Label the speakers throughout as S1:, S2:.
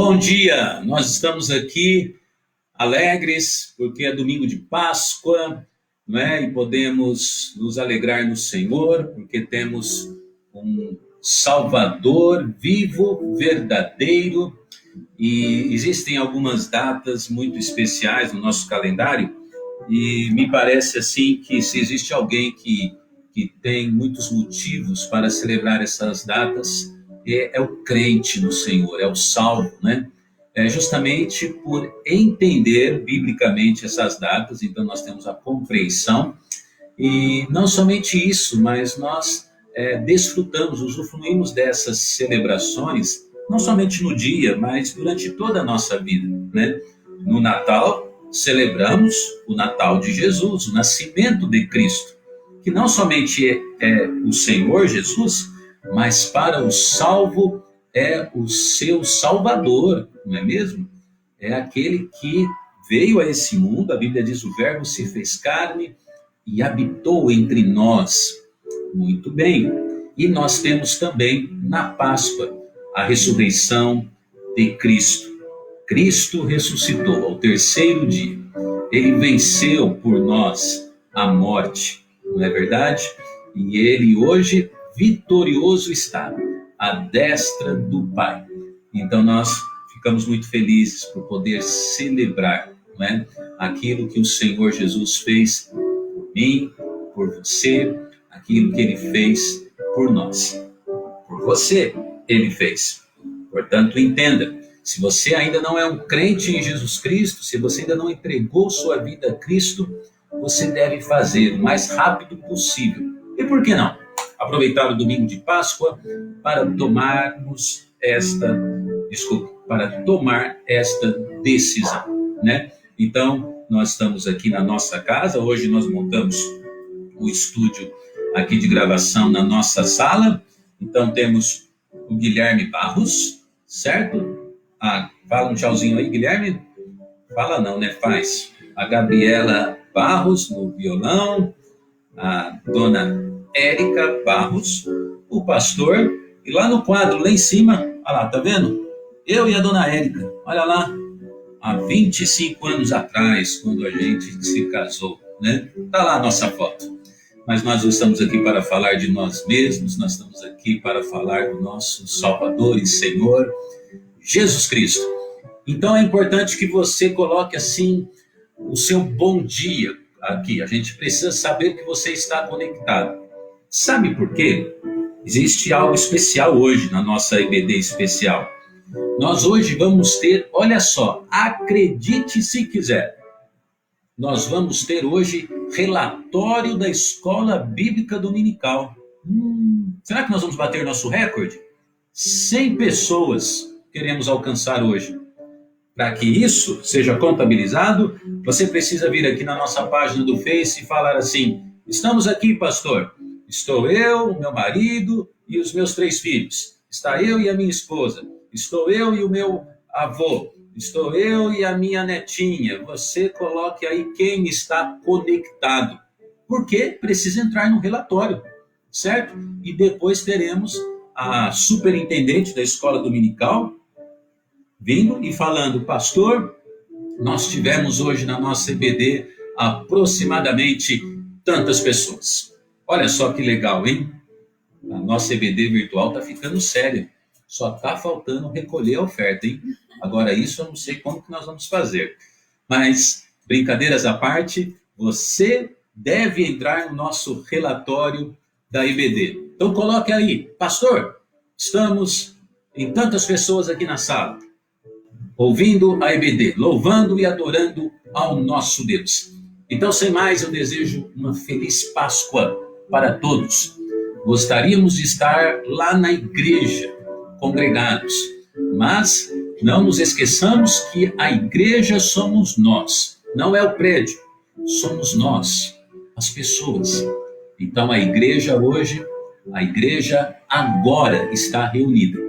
S1: Bom dia, nós estamos aqui alegres porque é domingo de Páscoa, não é? E podemos nos alegrar no Senhor porque temos um Salvador vivo, verdadeiro, e existem algumas datas muito especiais no nosso calendário e me parece assim que se existe alguém que tem muitos motivos para celebrar essas datas, é o crente no Senhor, é o salvo, né? É justamente por entender biblicamente essas datas, então nós temos a compreensão, e não somente isso, mas nós desfrutamos, usufruímos dessas celebrações, não somente no dia, mas durante toda a nossa vida, né? No Natal, celebramos o Natal de Jesus, o nascimento de Cristo, que não somente é o Senhor Jesus, mas para o salvo é o seu Salvador, não é mesmo? É aquele que veio a esse mundo, a Bíblia diz, o Verbo se fez carne e habitou entre nós. Muito bem. E nós temos também na Páscoa a ressurreição de Cristo. Cristo ressuscitou ao terceiro dia. Ele venceu por nós a morte, não é verdade? E ele hoje vitorioso está à destra do Pai. Então nós ficamos muito felizes por poder celebrar, não é? Aquilo que o Senhor Jesus fez por mim, por você, aquilo que ele fez por nós. Por você, ele fez. Portanto, entenda, se você ainda não é um crente em Jesus Cristo, se você ainda não entregou sua vida a Cristo, você deve fazer o mais rápido possível. E por que não? Aproveitar o domingo de Páscoa para tomar esta decisão, né? Então, nós estamos aqui na nossa casa, hoje nós montamos o estúdio aqui de gravação na nossa sala, então temos o Guilherme Barros, certo? Fala um tchauzinho aí, Guilherme. Fala não, né? Faz. A Gabriela Barros no violão, a dona Érica Barros, o pastor, e lá no quadro, lá em cima, olha lá, tá vendo? Eu e a dona Érica, olha lá, há 25 anos atrás, quando a gente se casou, né? Tá lá a nossa foto. Mas nós não estamos aqui para falar de nós mesmos, nós estamos aqui para falar do nosso Salvador e Senhor, Jesus Cristo. Então é importante que você coloque assim o seu bom dia aqui. A gente precisa saber que você está conectado. Sabe por quê? Existe algo especial hoje na nossa EBD especial. Nós hoje vamos ter, olha só, acredite se quiser, nós vamos ter hoje relatório da Escola Bíblica Dominical. Será que nós vamos bater nosso recorde? 100 pessoas queremos alcançar hoje. Para que isso seja contabilizado, você precisa vir aqui na nossa página do Face e falar assim: estamos aqui, pastor. Estou eu, meu marido e os meus 3 filhos. Está eu e a minha esposa. Estou eu e o meu avô. Estou eu e a minha netinha. Você coloque aí quem está conectado. Porque precisa entrar no relatório, certo? E depois teremos a superintendente da escola dominical vindo e falando: pastor, nós tivemos hoje na nossa EBD aproximadamente tantas pessoas. Olha só que legal, hein? A nossa EBD virtual está ficando séria. Só está faltando recolher a oferta, hein? Agora isso eu não sei como que nós vamos fazer. Mas, brincadeiras à parte, você deve entrar no nosso relatório da EBD. Então coloque aí: pastor, estamos em tantas pessoas aqui na sala, ouvindo a EBD, louvando e adorando ao nosso Deus. Então, sem mais, eu desejo uma feliz Páscoa para todos. Gostaríamos de estar lá na igreja, congregados, mas não nos esqueçamos que a igreja somos nós, não é o prédio, somos nós, as pessoas. Então, a igreja hoje, a igreja agora está reunida.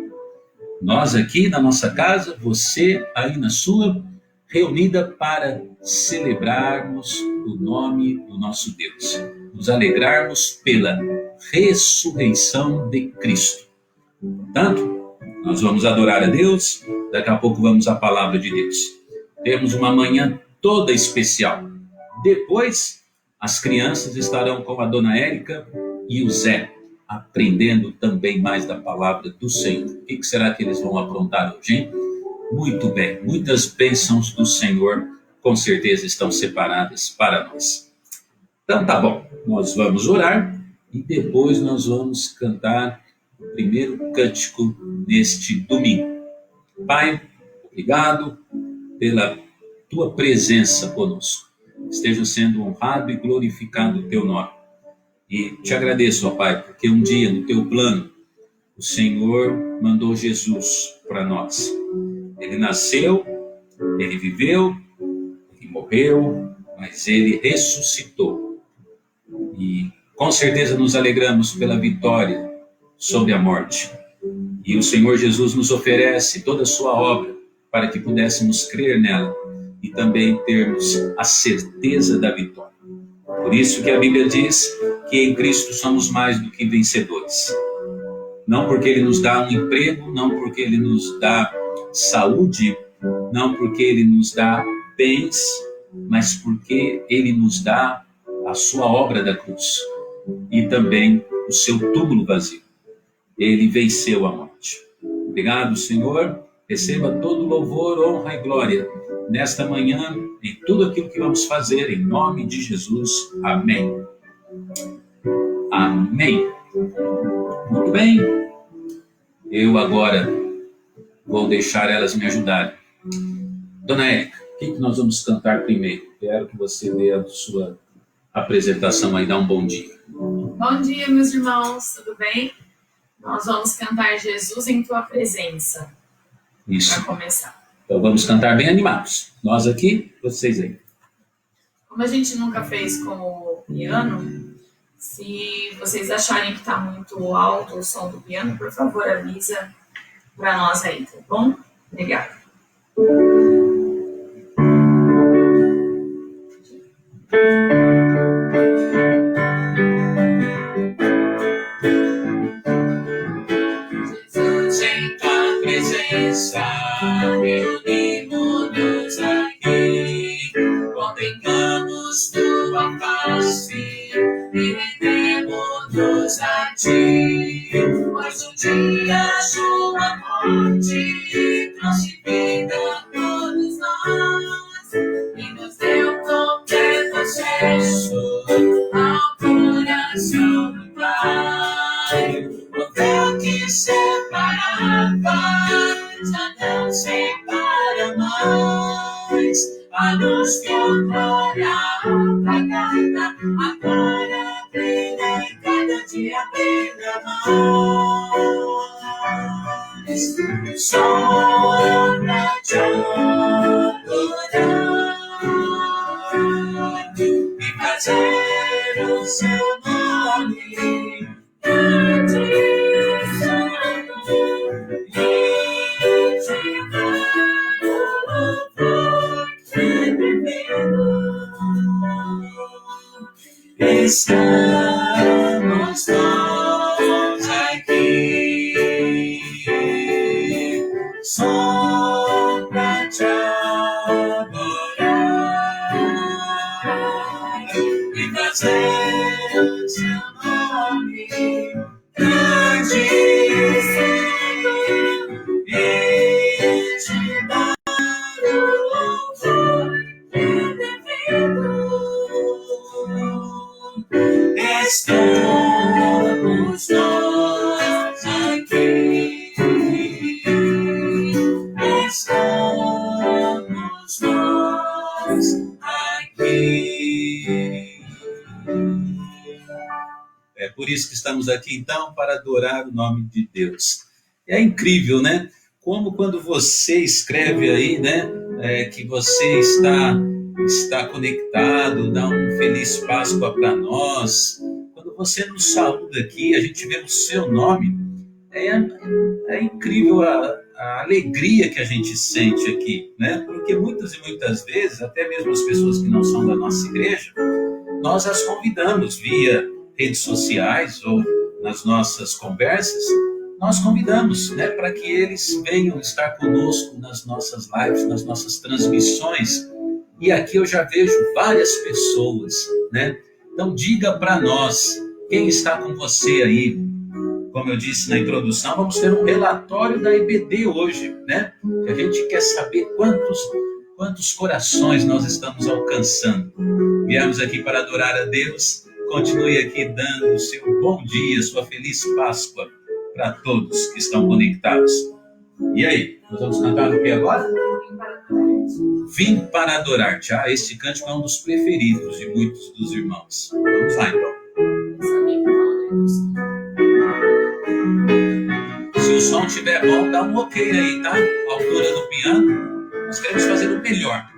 S1: Nós aqui na nossa casa, você aí na sua, reunida para celebrarmos o nome do nosso Deus, nos alegrarmos pela ressurreição de Cristo. Portanto, nós vamos adorar a Deus, Daqui a pouco vamos à palavra de Deus. Temos uma manhã toda especial. Depois, as crianças estarão com a dona Érica e o Zé, aprendendo também mais da palavra do Senhor. O que será que eles vão aprontar hoje, hein? Muito bem, muitas bênçãos do Senhor com certeza estão separadas para nós. Então tá bom, nós vamos orar e depois nós vamos cantar o primeiro cântico neste domingo. Pai, obrigado pela tua presença conosco. Esteja sendo honrado e glorificado o teu nome. E te agradeço, ó Pai, porque um dia no teu plano o Senhor mandou Jesus para nós. Ele nasceu, ele viveu, ele morreu, mas ele ressuscitou. E com certeza nos alegramos pela vitória sobre a morte. E o Senhor Jesus nos oferece toda a sua obra para que pudéssemos crer nela e também termos a certeza da vitória. Por isso que a Bíblia diz que em Cristo somos mais do que vencedores. Não porque Ele nos dá um emprego, não porque Ele nos dá saúde, não porque Ele nos dá bens, mas porque Ele nos dá a sua obra da cruz e também o seu túmulo vazio. Ele venceu a morte. Obrigado, Senhor. Receba todo louvor, honra e glória nesta manhã, em tudo aquilo que vamos fazer, em nome de Jesus. Amém. Amém. Muito bem. Eu agora vou deixar elas me ajudarem. Dona Érica, o que nós vamos cantar primeiro? Quero que você dê a sua apresentação aí, dá um bom dia.
S2: Bom dia, meus irmãos, tudo bem? Nós vamos cantar Jesus em Tua Presença.
S1: Isso.
S2: Para começar.
S1: Então vamos cantar bem animados. Nós aqui, vocês aí.
S2: Como a gente nunca fez com o piano, se vocês acharem que está muito alto o som do piano, por favor, avisa para nós aí, tá bom? Obrigada. Jesus em Tua Presença, reunimos-nos aqui, contemplamos Tua face e rendemos-nos a Ti, pois um dia Sua morte trouxe vida a todos nós e nos deu completo acesso ao coração do Pai. O véu que separava já não separa mais. A luz que outrora apagada agora brilha e cada dia brilha mais. Só pra te adorar e fazer o seu nome grande. Estamos todos aqui só pra te adorar e fazer o seu nome grande e te dar o louvor que é devido. Estamos nós aqui, estamos nós aqui.
S1: É por isso que estamos aqui, então, para adorar o nome de Deus. É incrível, né? Como quando você escreve aí, né? Que você está conectado, dá um feliz Páscoa para nós. Quando você nos saúda aqui, a gente vê o seu nome. É incrível a alegria que a gente sente aqui, né? Porque muitas e muitas vezes, até mesmo as pessoas que não são da nossa igreja, nós as convidamos via redes sociais ou nas nossas conversas, nós convidamos, né, para que eles venham estar conosco nas nossas lives, nas nossas transmissões. E aqui eu já vejo várias pessoas, né? Então diga para nós, quem está com você aí? Como eu disse na introdução, vamos ter um relatório da EBD hoje, né? Que a gente quer saber quantos corações nós estamos alcançando. Viemos aqui para adorar a Deus. Continue aqui dando o seu bom dia, sua feliz Páscoa para todos que estão conectados. E aí, nós vamos cantar o que agora? Vim para adorar-te. Este cântico é um dos preferidos de muitos dos irmãos. Vamos lá, então. Se o som estiver bom, dá um ok aí, tá? A altura do piano. Nós queremos fazer o melhor.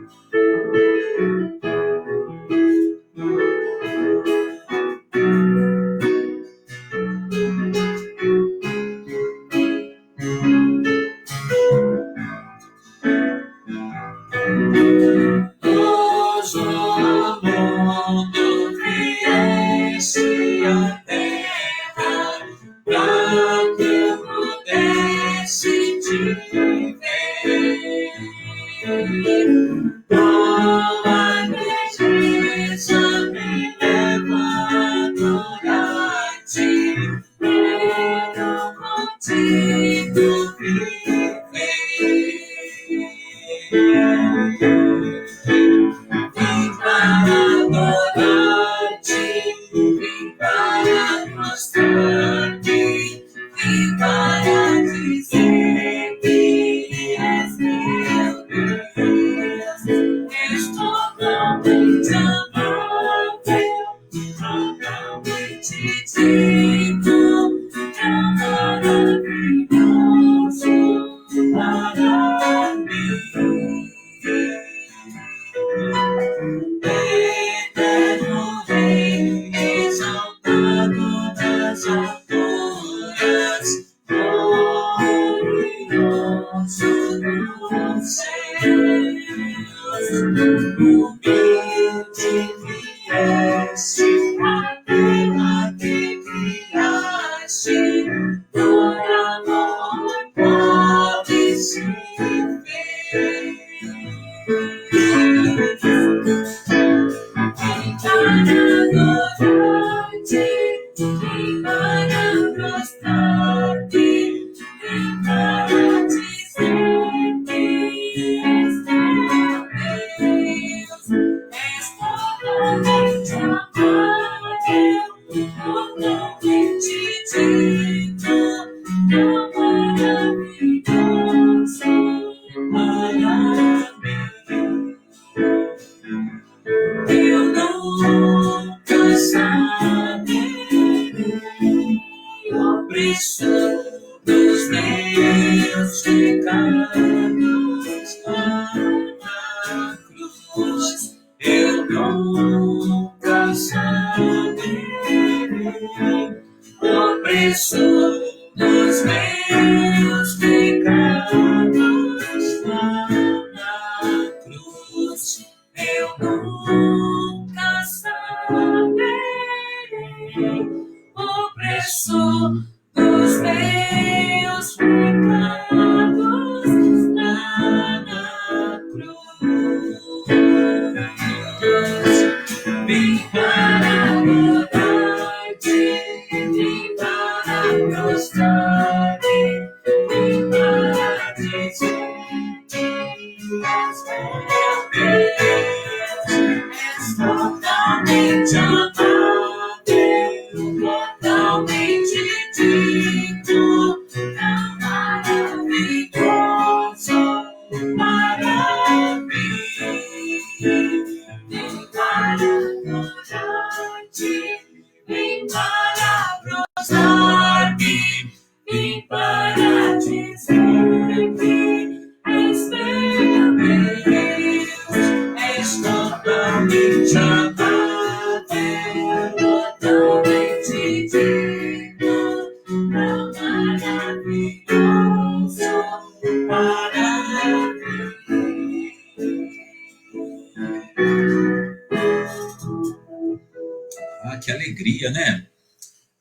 S1: Que alegria, né?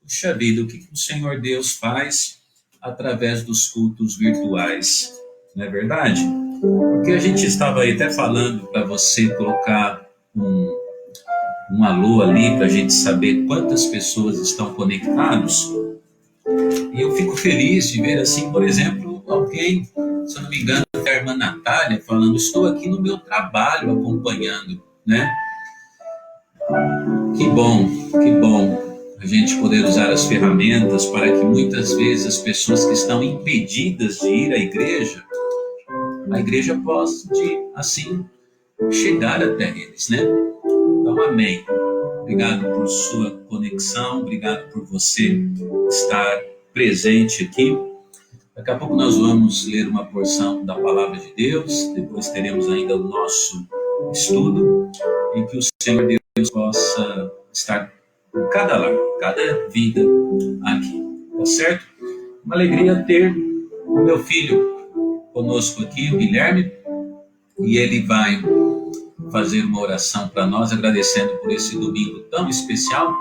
S1: Puxa vida, o que o Senhor Deus faz através dos cultos virtuais. Não é verdade? Porque a gente estava aí até falando para você colocar um alô ali para a gente saber quantas pessoas estão conectados. E eu fico feliz de ver assim, por exemplo, alguém, se eu não me engano, a irmã Natália falando, estou aqui no meu trabalho acompanhando, né? Que bom a gente poder usar as ferramentas para que muitas vezes as pessoas que estão impedidas de ir à igreja, a igreja possa, assim, chegar até eles, né? Então, amém. Obrigado por sua conexão, obrigado por você estar presente aqui. Daqui a pouco nós vamos ler uma porção da Palavra de Deus, depois teremos ainda o nosso estudo, e que o Senhor Deus possa estar em cada lar, cada vida aqui, tá certo? Uma alegria ter o meu filho conosco aqui, o Guilherme, e ele vai fazer uma oração para nós, agradecendo por esse domingo tão especial.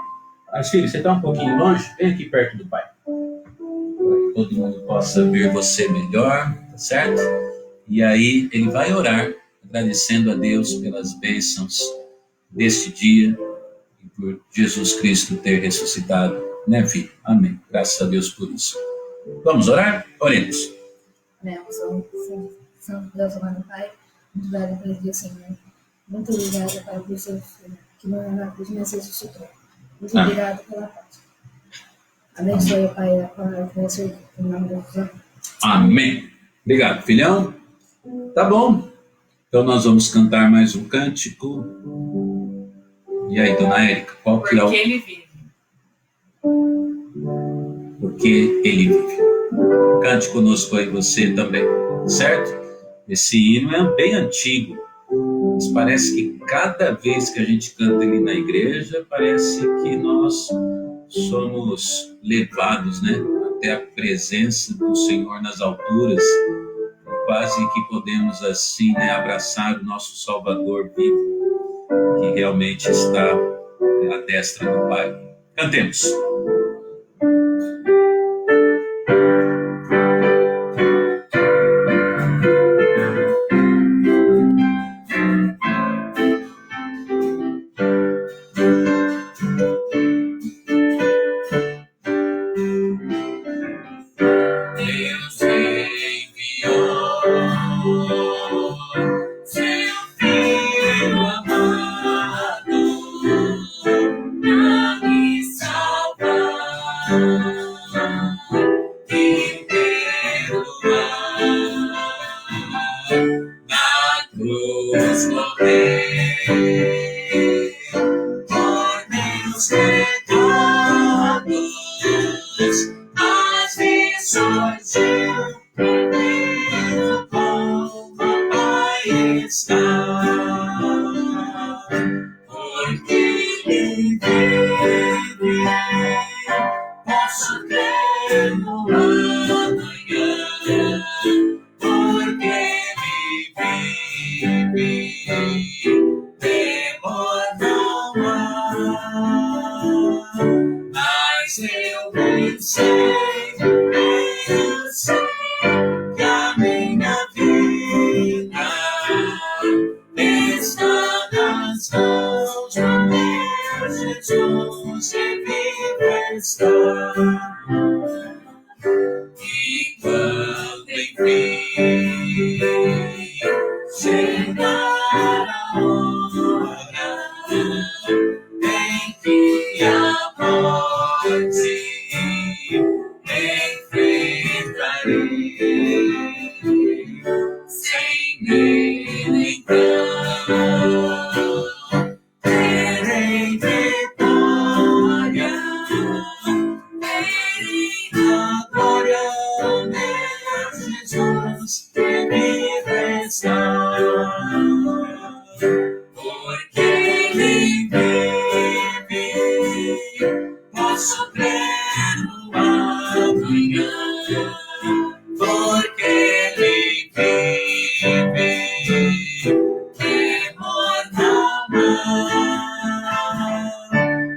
S1: Mas, filho, você está um pouquinho longe? Vem aqui perto do pai, para que todo mundo possa ver você melhor, tá certo? E aí ele vai orar, agradecendo a Deus pelas bênçãos deste dia e por Jesus Cristo ter ressuscitado, né, filho? Amém. Graças a Deus por isso. Vamos orar? Oremos.
S3: Amém. Santo Deus, amado Pai, muito obrigado pelo dia, Senhor. Muito obrigado, Pai, por seu filho, que não é na cruz, mas ressuscitou. Muito obrigado pela paz. Abençoe, Pai, a palavra que vai ser em nome de Jesus.
S1: Amém. Obrigado, filhão. Tá bom. Então nós vamos cantar mais um cântico. E aí, dona Érica, qual que é o...
S2: Porque ele vive.
S1: Porque ele vive. Cante conosco aí você também, certo? Esse hino é bem antigo, mas parece que cada vez que a gente canta ele na igreja, parece que nós somos levados, né, até a presença do Senhor nas alturas, quase que podemos assim, né, abraçar o nosso Salvador vivo, que realmente está à destra do Pai. Cantemos.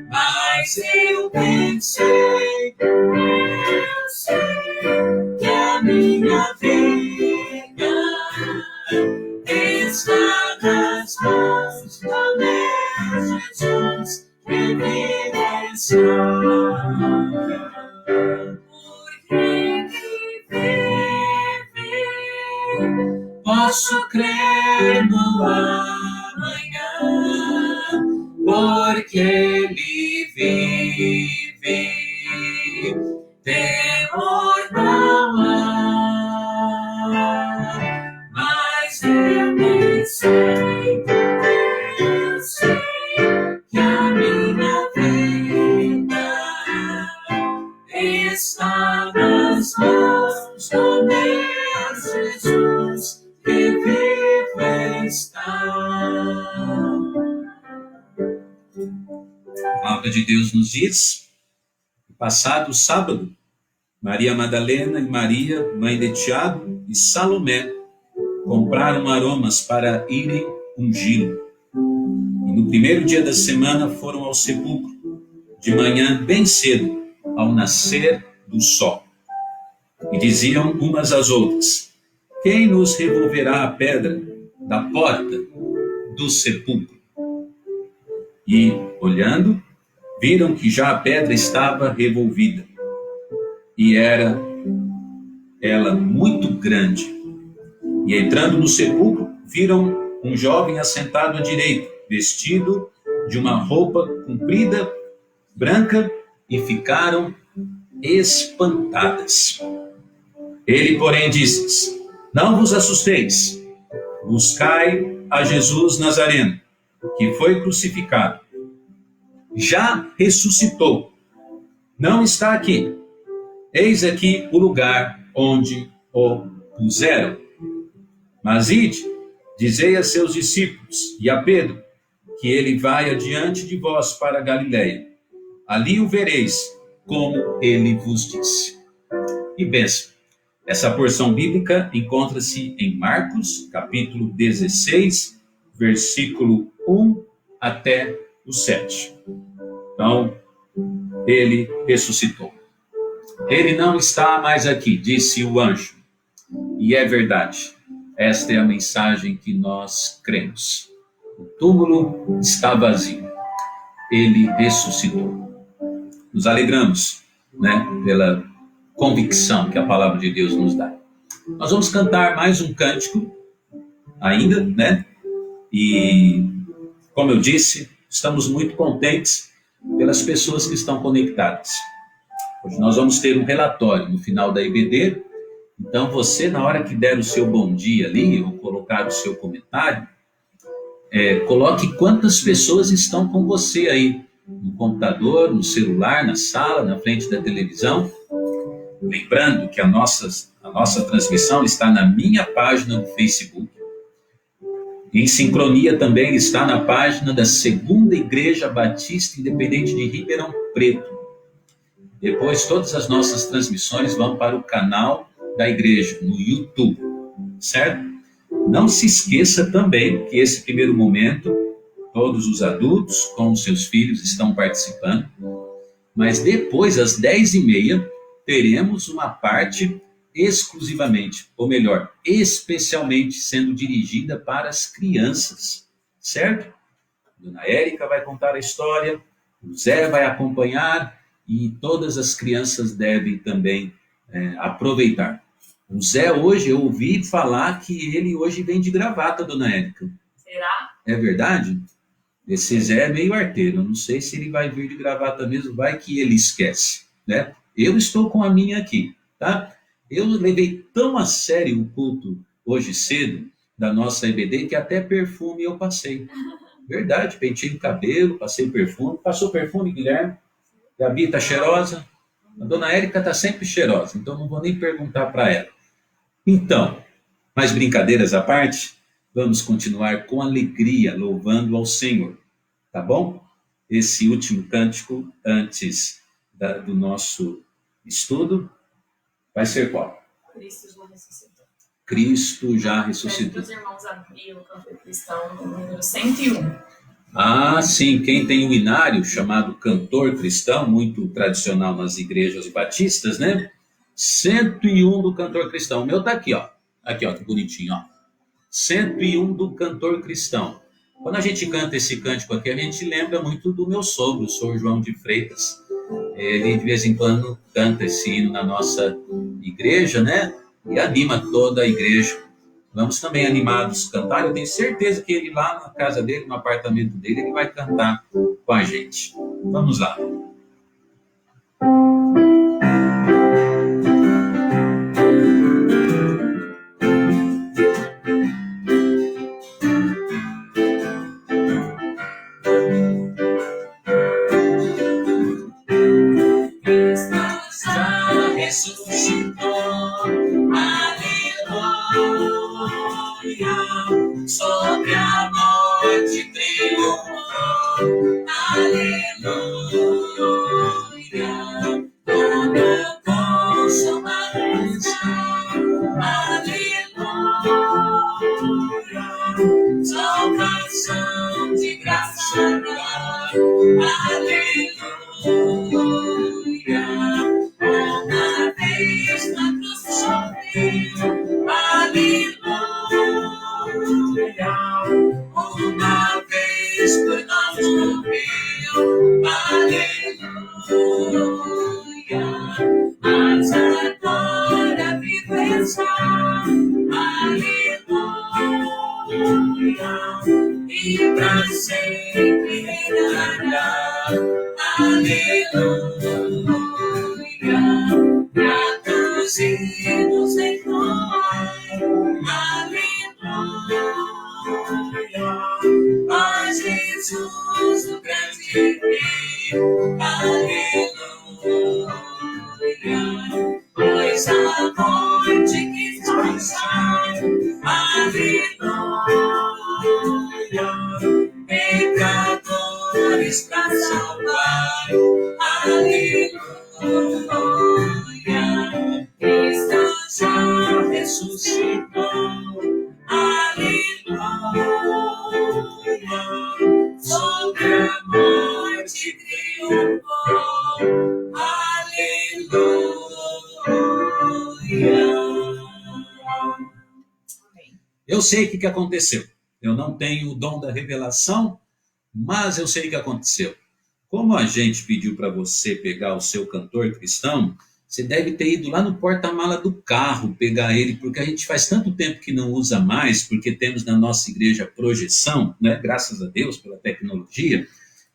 S3: Mas eu pensei, eu sei.
S1: posso crer no amanhã, porque Ele vive. Temor não há, mas eu nem sei, eu sei que a minha vida está nas mãos do meu Jesus, que vivo está. A palavra de Deus nos diz: passado o sábado, Maria Madalena e Maria, mãe de Tiago, e Salomé compraram aromas para irem ungí-lo. E no primeiro dia da semana foram ao sepulcro, de manhã bem cedo, ao nascer do sol. E diziam umas às outras: quem nos removerá a pedra da porta do sepulcro? E, olhando, viram que já a pedra estava revolvida, e era ela muito grande. E entrando no sepulcro, viram um jovem assentado à direita, vestido de uma roupa comprida, branca, e ficaram espantadas. Ele, porém, disse-lhes: não vos assusteis, buscai a Jesus Nazareno, que foi crucificado. Já ressuscitou, não está aqui. Eis aqui o lugar onde o puseram. Mas ide, dizei a seus discípulos e a Pedro, que ele vai adiante de vós para a Galiléia. Ali o vereis, como ele vos disse. E benção. Essa porção bíblica encontra-se em Marcos, capítulo 16, versículo 1 até o 7. Então, ele ressuscitou. Ele não está mais aqui, disse o anjo. E é verdade. Esta é a mensagem que nós cremos. O túmulo está vazio. Ele ressuscitou. Nos alegramos, pela convicção que a palavra de Deus nos dá. Nós vamos cantar mais um cântico ainda, E, como eu disse, estamos muito contentes pelas pessoas que estão conectadas. Hoje nós vamos ter um relatório no final da EBD. Então você, na hora que der o seu bom dia ali, ou colocar o seu comentário, coloque quantas pessoas estão com você aí, no computador, no celular, na sala, na frente da televisão. Lembrando que a nossa transmissão está na minha página no Facebook. Em sincronia também está na página da Segunda Igreja Batista Independente de Ribeirão Preto. Depois todas as nossas transmissões vão para o canal da igreja, no YouTube, certo? Não se esqueça também que esse primeiro momento, todos os adultos com os seus filhos estão participando, mas depois, às 10h30, teremos uma parte exclusivamente, ou melhor, especialmente sendo dirigida para as crianças, certo? Dona Érica vai contar a história, o Zé vai acompanhar e todas as crianças devem também aproveitar. O Zé hoje, eu ouvi falar que ele hoje vem de gravata, Dona Érica.
S2: Será?
S1: É verdade? Esse Zé é meio arteiro, eu não sei se ele vai vir de gravata mesmo, vai que ele esquece, Eu estou com a minha aqui, tá? Eu levei tão a sério o culto hoje cedo da nossa EBD que até perfume eu passei. Verdade, pentei o cabelo, passei perfume. Passou perfume, Guilherme? Gabi está cheirosa? A Dona Érica está sempre cheirosa, então não vou nem perguntar para ela. Então, mais brincadeiras à parte, vamos continuar com alegria, louvando ao Senhor, tá bom? Esse último cântico, antes do nosso estudo, vai ser qual?
S2: Cristo já ressuscitou.
S1: Cristo já ressuscitou.
S2: Os irmãos abriram o Cantor Cristão no número 101.
S1: Ah, sim, quem tem o inário chamado Cantor Cristão, muito tradicional nas igrejas batistas, 101 do Cantor Cristão. O meu tá aqui, ó. Aqui, ó, que bonitinho, ó. 101 do Cantor Cristão. Quando a gente canta esse cântico aqui, a gente lembra muito do meu sogro, o senhor João de Freitas. Ele, de vez em quando, canta esse hino na nossa igreja, E anima toda a igreja Vamos também animados cantar. Eu tenho certeza que ele lá na casa dele, no apartamento dele, ele vai cantar com a gente. Vamos lá.
S2: Sobre a morte triunfou, aleluia, toda consumação, aleluia, salvação de graça, aleluia, uma vez na cruz sofreu, aleluia. Uma vez por nós morreu, aleluia, mas agora vivo está, aleluia, e para sempre reinará, aleluia, traduzidos em glória, aleluia. A Jesus, o grande Rei, aleluia, pois a morte que passar, aleluia, pecadores pra salvar, aleluia, Cristo já ressuscitou, aleluia, sobre a morte triunfou, aleluia.
S1: Eu sei o que aconteceu. Eu não tenho o dom da revelação, mas eu sei o que aconteceu. Como a gente pediu para você pegar o seu cantor cristão, você deve ter ido lá no porta-mala do carro pegar ele, porque a gente faz tanto tempo que não usa mais, porque temos na nossa igreja projeção, né? Graças a Deus pela tecnologia,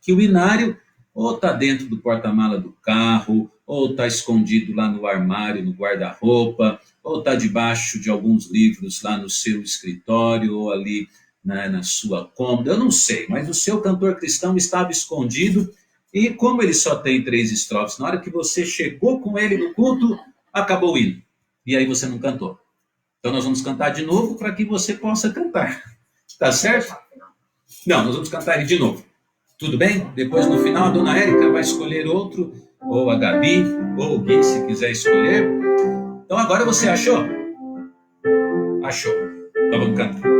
S1: que o inário ou está dentro do porta-mala do carro, ou está escondido lá no armário, no guarda-roupa, ou está debaixo de alguns livros lá no seu escritório, ou ali na sua cômoda, eu não sei, mas o seu cantor cristão estava escondido. E como ele só tem 3 estrofes, na hora que você chegou com ele no culto, acabou o hino. E aí você não cantou. Então nós vamos cantar de novo para que você possa cantar. Tá certo? Não, nós vamos cantar ele de novo. Tudo bem? Depois no final a dona Érica vai escolher outro, ou a Gabi, ou o Gui, se quiser escolher. Então agora você achou? Achou. Então vamos cantar.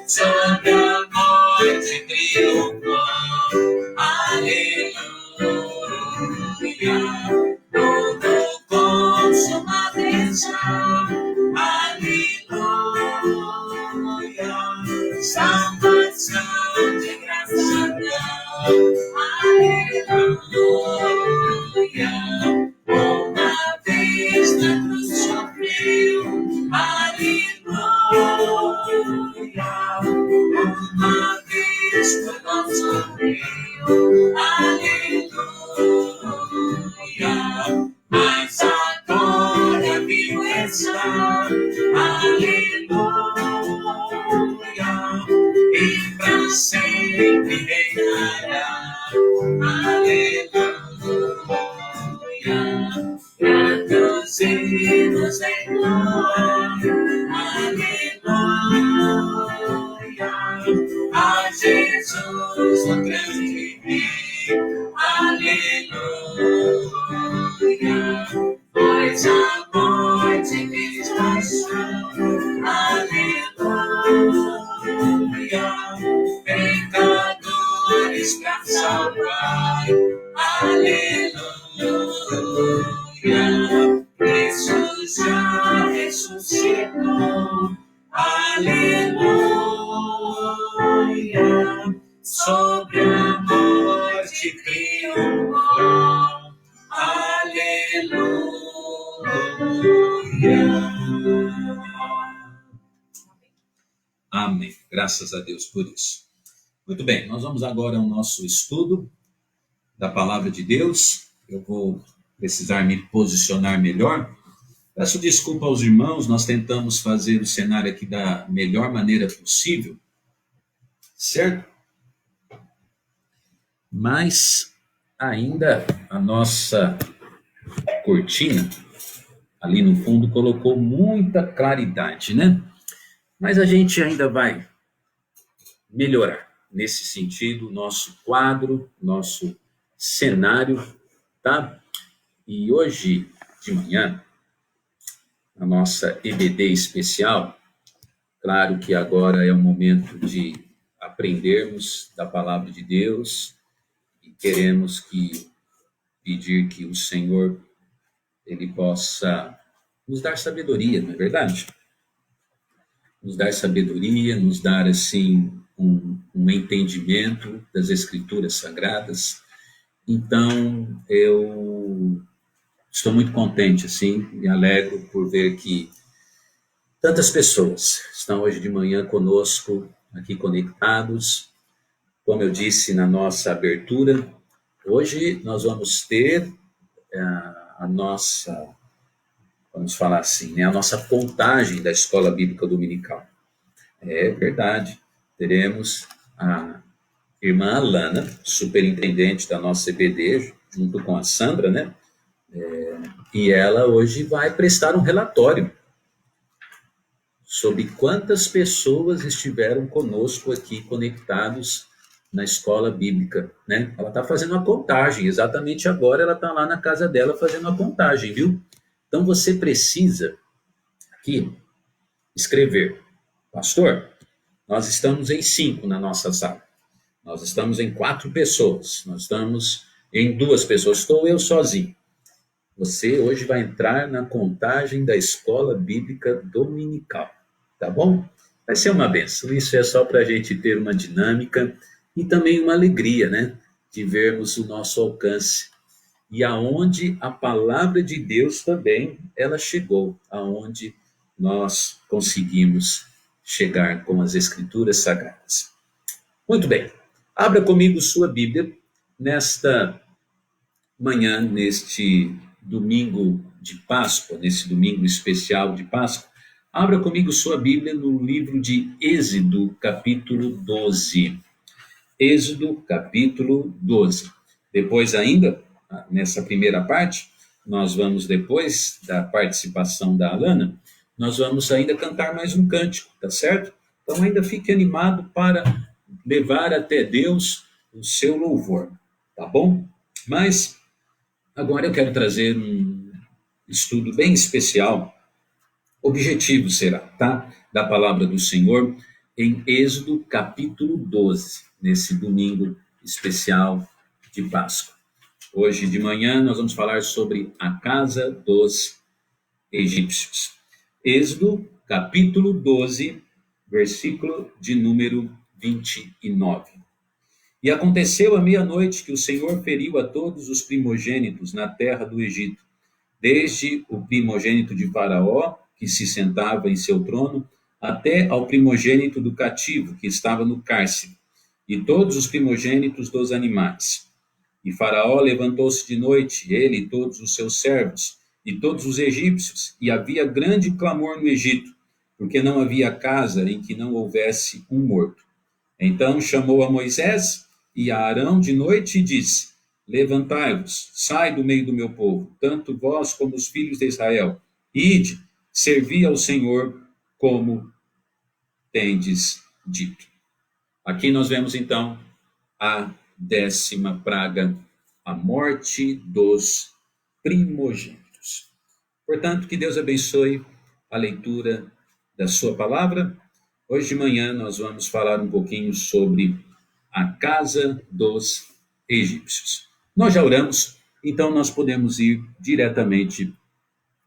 S2: Sobre a morte triunfou, aleluia, tudo consumado está, aleluia, salvação de graça, aleluia, uma vez na cruz sofreu, aleluia, uma vez por nós sorriu, aleluia, mas agora vivo está, aleluia, e pra sempre reinará, aleluia, traduzidos em glória, aleluia, a Jesus o grande Rei, aleluia, pois a morte que passou, aleluia, pecadores pra salvar, aleluia.
S1: Amém. Graças a Deus por isso. Muito bem, nós vamos agora ao nosso estudo da palavra de Deus. Eu vou precisar me posicionar melhor. Peço desculpa aos irmãos, nós tentamos fazer o cenário aqui da melhor maneira possível, certo? Mas ainda a nossa cortina ali no fundo colocou muita claridade, né? Mas a gente ainda vai melhorar nesse sentido nosso quadro, nosso cenário, tá? E hoje de manhã, a nossa EBD especial, claro que agora é o momento de aprendermos da palavra de Deus e queremos pedir que o Senhor ele possa nos dar sabedoria, não é verdade? Nos dar sabedoria, nos dar assim um entendimento das Escrituras Sagradas. Então, eu estou muito contente, assim, me alegro por ver que tantas pessoas estão hoje de manhã conosco, aqui conectados. Como eu disse na nossa abertura, hoje nós vamos ter a nossa, vamos falar assim, né, a nossa contagem da Escola Bíblica Dominical. É verdade, teremos a irmã Alana, superintendente da nossa EBD, junto com a Sandra, né? E ela hoje vai prestar um relatório sobre quantas pessoas estiveram conosco aqui conectados na escola bíblica, né? Ela está fazendo uma contagem, exatamente agora ela está lá na casa dela fazendo uma contagem, viu? Então você precisa aqui escrever, pastor, nós estamos em 5 na nossa sala, nós estamos em 4 pessoas, nós estamos em 2 pessoas, estou eu sozinho. Você hoje vai entrar na contagem da Escola Bíblica Dominical, tá bom? Vai ser uma bênção. Isso é só para a gente ter uma dinâmica e também uma alegria, né? De vermos o nosso alcance. E aonde a palavra de Deus também, ela chegou, aonde nós conseguimos chegar com as Escrituras Sagradas. Muito bem. Abra comigo sua Bíblia nesta manhã, neste domingo de Páscoa, nesse domingo especial de Páscoa. Abra comigo sua Bíblia no livro de Êxodo, capítulo 12. Êxodo, capítulo 12. Depois ainda, nessa primeira parte, nós vamos depois da participação da Alana, nós vamos ainda cantar mais um cântico, tá certo? Então ainda fique animado para levar até Deus o seu louvor, tá bom? Mas agora eu quero trazer um estudo bem especial, objetivo será, tá? Da palavra do Senhor em Êxodo capítulo 12, nesse domingo especial de Páscoa. Hoje de manhã nós vamos falar sobre a casa dos egípcios. Êxodo capítulo 12, versículo de número 29. E aconteceu à meia-noite que o Senhor feriu a todos os primogênitos na terra do Egito, desde o primogênito de Faraó, que se sentava em seu trono, até ao primogênito do cativo, que estava no cárcere, e todos os primogênitos dos animais. E Faraó levantou-se de noite, ele e todos os seus servos, e todos os egípcios, e havia grande clamor no Egito, porque não havia casa em que não houvesse um morto. Então chamou a Moisés e a Arão de noite e disse: levantai-vos, sai do meio do meu povo, tanto vós como os filhos de Israel, ide, servi ao Senhor como tendes dito. Aqui nós vemos então a 10ª praga, a morte dos primogênitos. Portanto, que Deus abençoe a leitura da sua palavra. Hoje de manhã nós vamos falar um pouquinho sobre a casa dos egípcios. Nós já oramos, então nós podemos ir diretamente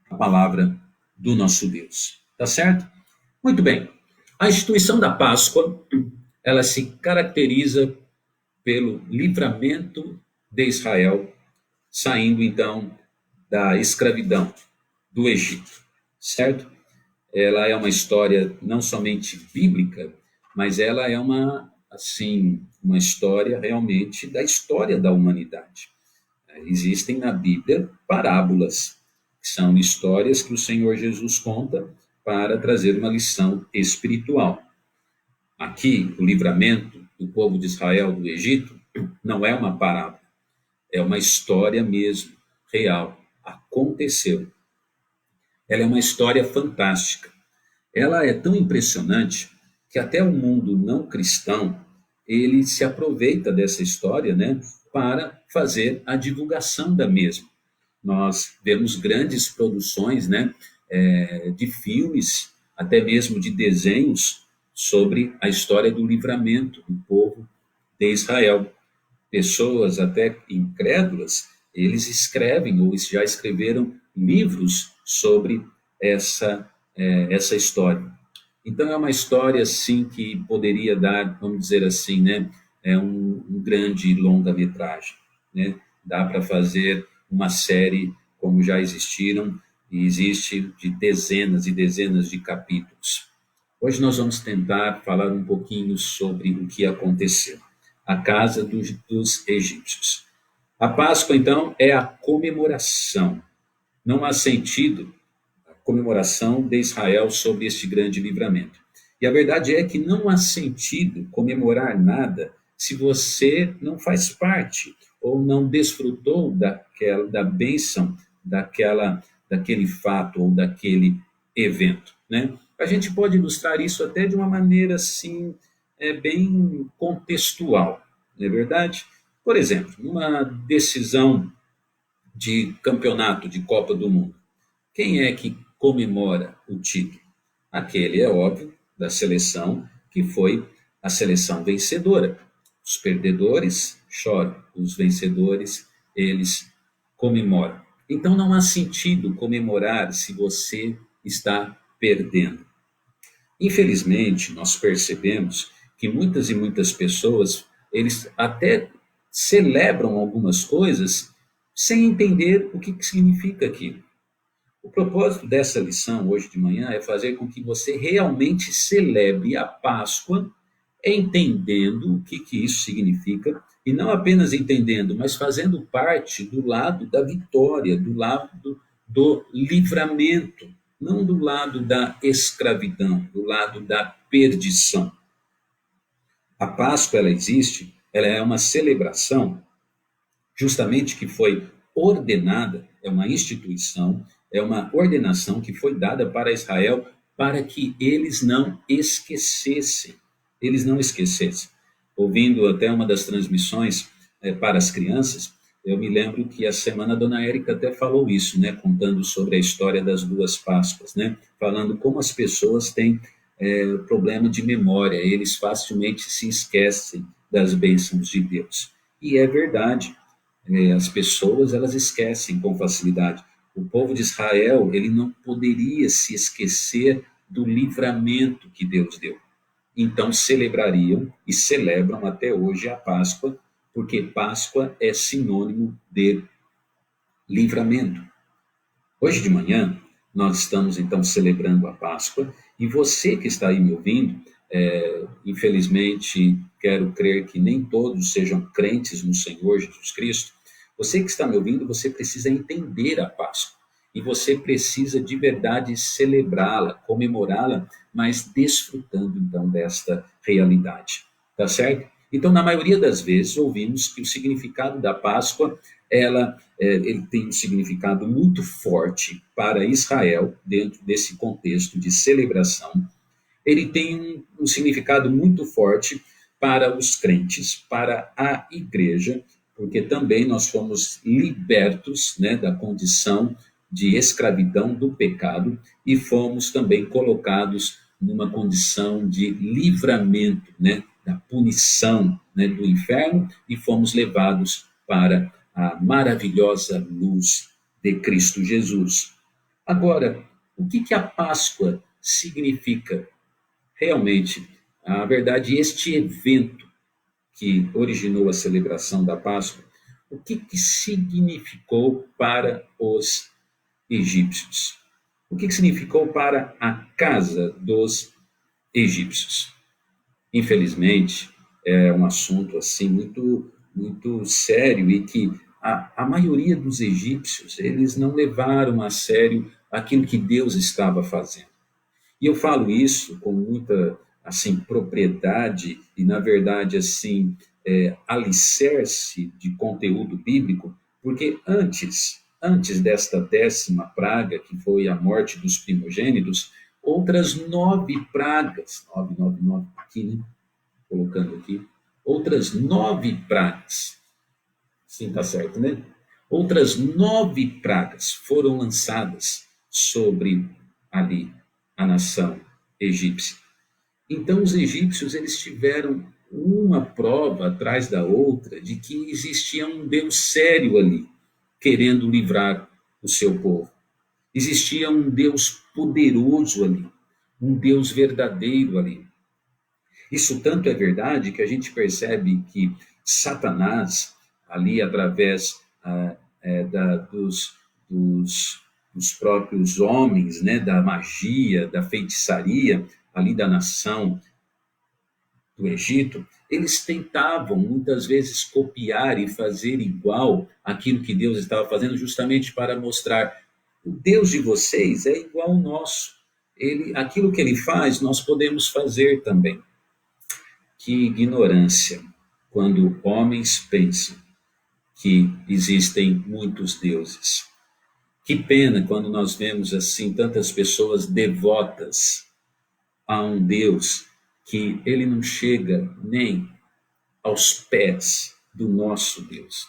S1: à palavra do nosso Deus. Tá certo? Muito bem. A instituição da Páscoa, ela se caracteriza pelo livramento de Israel, saindo então da escravidão do Egito, certo? Ela é uma história não somente bíblica, mas ela é uma história realmente da história da humanidade. Existem na Bíblia parábolas, que são histórias que o Senhor Jesus conta para trazer uma lição espiritual. Aqui, o livramento do povo de Israel do Egito não é uma parábola, é uma história mesmo, real, aconteceu. Ela é uma história fantástica. Ela é tão impressionante que até o mundo não cristão, ele se aproveita dessa história, né, para fazer a divulgação da mesma. Nós vemos grandes produções, né, de filmes, até mesmo de desenhos, sobre a história do livramento do povo de Israel. Pessoas até incrédulas, eles escrevem ou já escreveram livros sobre essa história. Então é uma história assim que poderia dar, vamos dizer assim, né, um grande longa-metragem, né? Dá para fazer uma série como já existiram e existe de dezenas e dezenas de capítulos. Hoje nós vamos tentar falar um pouquinho sobre o que aconteceu. A casa dos egípcios. A Páscoa, então, é a comemoração. Não há sentido a comemoração de Israel sobre este grande livramento. E a verdade é que não há sentido comemorar nada se você não faz parte ou não desfrutou da bênção daquele fato ou daquele evento, né? A gente pode ilustrar isso até de uma maneira assim, bem contextual, não é verdade? Por exemplo, numa decisão de campeonato de Copa do Mundo, quem é que comemora o título? Aquele, é óbvio, da seleção que foi a seleção vencedora. Os perdedores choram, os vencedores, eles comemoram. Então não há sentido comemorar se você está perdendo. Infelizmente, nós percebemos que muitas e muitas pessoas, eles até celebram algumas coisas sem entender o que significa aquilo. O propósito dessa lição hoje de manhã é fazer com que você realmente celebre a Páscoa, entendendo o que isso significa, e não apenas entendendo, mas fazendo parte do lado da vitória, do lado do livramento, não do lado da escravidão, do lado da perdição. A Páscoa, ela existe, ela é uma celebração justamente que foi ordenada, é uma instituição, é uma ordenação que foi dada para Israel para que eles não esquecessem. Eles não esquecessem. Ouvindo até uma das transmissões para as crianças, eu me lembro que a semana a dona Érica até falou isso, né, contando sobre a história das duas Páscoas, né, falando como as pessoas têm problema de memória, eles facilmente se esquecem das bênçãos de Deus. E é verdade. As pessoas, elas esquecem com facilidade. O povo de Israel, ele não poderia se esquecer do livramento que Deus deu. Então celebrariam e celebram até hoje a Páscoa, porque Páscoa é sinônimo de livramento. Hoje de manhã, nós estamos então celebrando a Páscoa, e você que está aí me ouvindo, infelizmente, quero crer que nem todos sejam crentes no Senhor Jesus Cristo. Você que está me ouvindo, você precisa entender a Páscoa. E você precisa de verdade celebrá-la, comemorá-la, mas desfrutando então desta realidade. Tá certo? Então, na maioria das vezes, ouvimos que o significado da Páscoa, ele tem um significado muito forte para Israel, dentro desse contexto de celebração. Ele tem um significado muito forte para os crentes, para a igreja, porque também nós fomos libertos, né, da condição de escravidão do pecado e fomos também colocados numa condição de livramento, né, da punição, né, do inferno, e fomos levados para a maravilhosa luz de Cristo Jesus. Agora, o que a Páscoa significa? Realmente, a verdade, este evento que originou a celebração da Páscoa, o que significou para os egípcios? O que significou para a casa dos egípcios? Infelizmente, é um assunto assim muito sério e que a maioria dos egípcios, eles não levaram a sério aquilo que Deus estava fazendo. E eu falo isso com muita assim propriedade e na verdade assim alicerce de conteúdo bíblico, porque antes desta 10ª praga, que foi a morte dos primogênitos, outras 9 pragas, 9, aqui, né? Colocando aqui, outras 9 pragas, sim, tá certo, né? Outras 9 pragas foram lançadas sobre ali a nação egípcia. Então os egípcios eles tiveram uma prova atrás da outra de que existia um Deus sério ali, querendo livrar o seu povo. Existia um Deus poderoso ali, um Deus verdadeiro ali. Isso tanto é verdade que a gente percebe que Satanás, ali através dos próprios homens, né, da magia, da feitiçaria, ali da nação do Egito, eles tentavam muitas vezes copiar e fazer igual aquilo que Deus estava fazendo, justamente para mostrar: o Deus de vocês é igual ao nosso. Aquilo que ele faz, nós podemos fazer também. Que ignorância quando homens pensam que existem muitos deuses. Que pena quando nós vemos assim tantas pessoas devotas a um Deus que ele não chega nem aos pés do nosso Deus.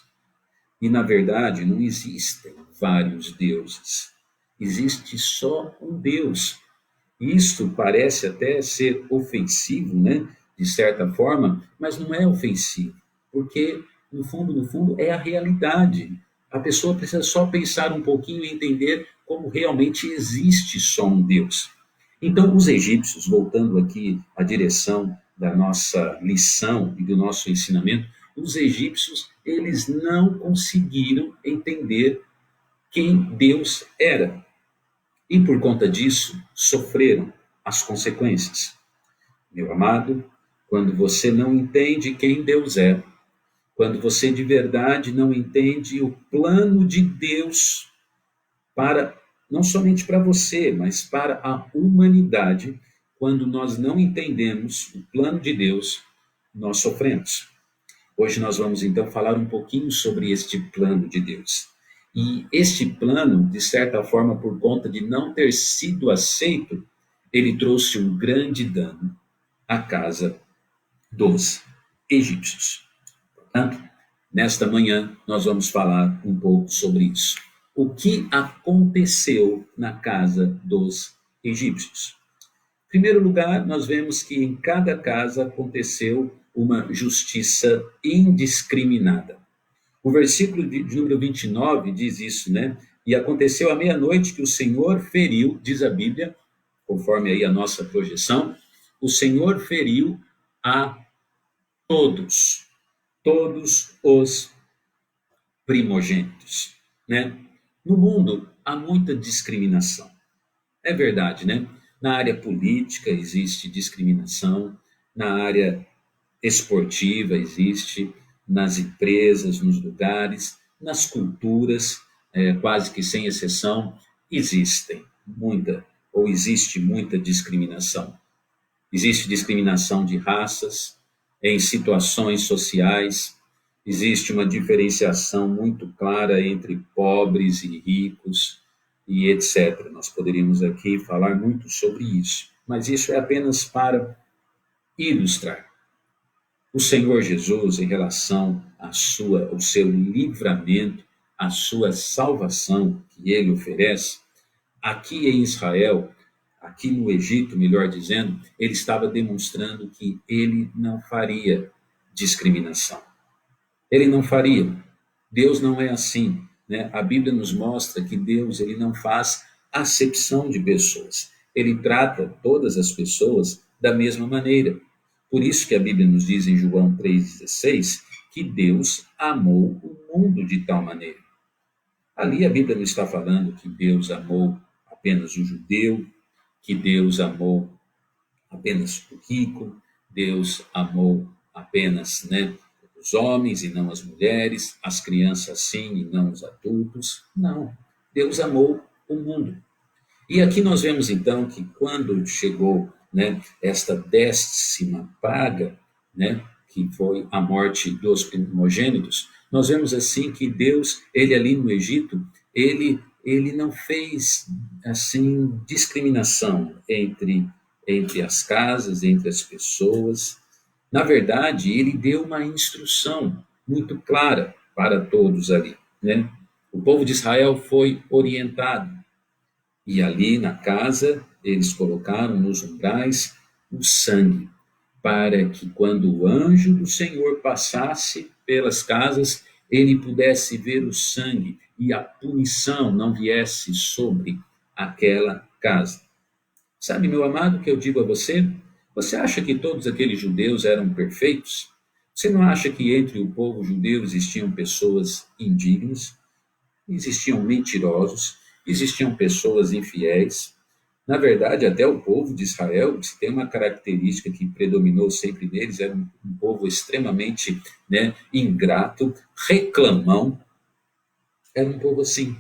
S1: E na verdade não existem vários deuses. Existe só um Deus. Isso parece até ser ofensivo, né? De certa forma, mas não é ofensivo, porque no fundo, é a realidade. A pessoa precisa só pensar um pouquinho e entender como realmente existe só um Deus. Então, os egípcios, voltando aqui à direção da nossa lição e do nosso ensinamento, os egípcios, eles não conseguiram entender quem Deus era. E por conta disso, sofreram as consequências. Meu amado, quando você não entende quem Deus é, quando você de verdade não entende o plano de Deus para, não somente para você, mas para a humanidade, quando nós não entendemos o plano de Deus, nós sofremos. Hoje nós vamos então falar um pouquinho sobre este plano de Deus. E este plano, de certa forma, por conta de não ter sido aceito, ele trouxe um grande dano à casa dos egípcios. Portanto, nesta manhã nós vamos falar um pouco sobre isso. O que aconteceu na casa dos egípcios? Em primeiro lugar, nós vemos que em cada casa aconteceu uma justiça indiscriminada. O versículo de número 29 diz isso, né? E aconteceu à meia-noite que o Senhor feriu, diz a Bíblia, conforme aí a nossa projeção, o Senhor feriu a todos os primogênitos, né? No mundo há muita discriminação. É verdade, né? Na área política existe discriminação, na área esportiva existe, nas empresas, nos lugares, nas culturas, quase que sem exceção, existe muita discriminação. Existe discriminação de raças, em situações sociais, existe uma diferenciação muito clara entre pobres e ricos, e etc. Nós poderíamos aqui falar muito sobre isso, mas isso é apenas para ilustrar. O Senhor Jesus, em relação ao seu livramento, à sua salvação que ele oferece, aqui em Israel, aqui no Egito, melhor dizendo, ele estava demonstrando que ele não faria discriminação. Ele não faria. Deus não é assim, né? A Bíblia nos mostra que Deus ele não faz acepção de pessoas. Ele trata todas as pessoas da mesma maneira. Por isso que a Bíblia nos diz em João 3,16 que Deus amou o mundo de tal maneira. Ali a Bíblia não está falando que Deus amou apenas o judeu, que Deus amou apenas o rico. Deus amou apenas, os homens e não as mulheres, as crianças sim e não os adultos. Não, Deus amou o mundo. E aqui nós vemos então que quando chegou, esta 10ª praga, que foi a morte dos primogênitos, nós vemos assim que Deus, ele ali no Egito, ele não fez assim discriminação entre as casas, entre as pessoas. Na verdade, ele deu uma instrução muito clara para todos ali, O povo de Israel foi orientado e ali na casa eles colocaram nos umbrais o sangue, para que quando o anjo do Senhor passasse pelas casas, ele pudesse ver o sangue e a punição não viesse sobre aquela casa. Sabe, meu amado, o que eu digo a você? Você acha que todos aqueles judeus eram perfeitos? Você não acha que entre o povo judeu existiam pessoas indignas? Existiam mentirosos? Existiam pessoas infiéis? Na verdade, até o povo de Israel, se tem uma característica que predominou sempre neles, era um povo extremamente ingrato, reclamão, era um povo assim.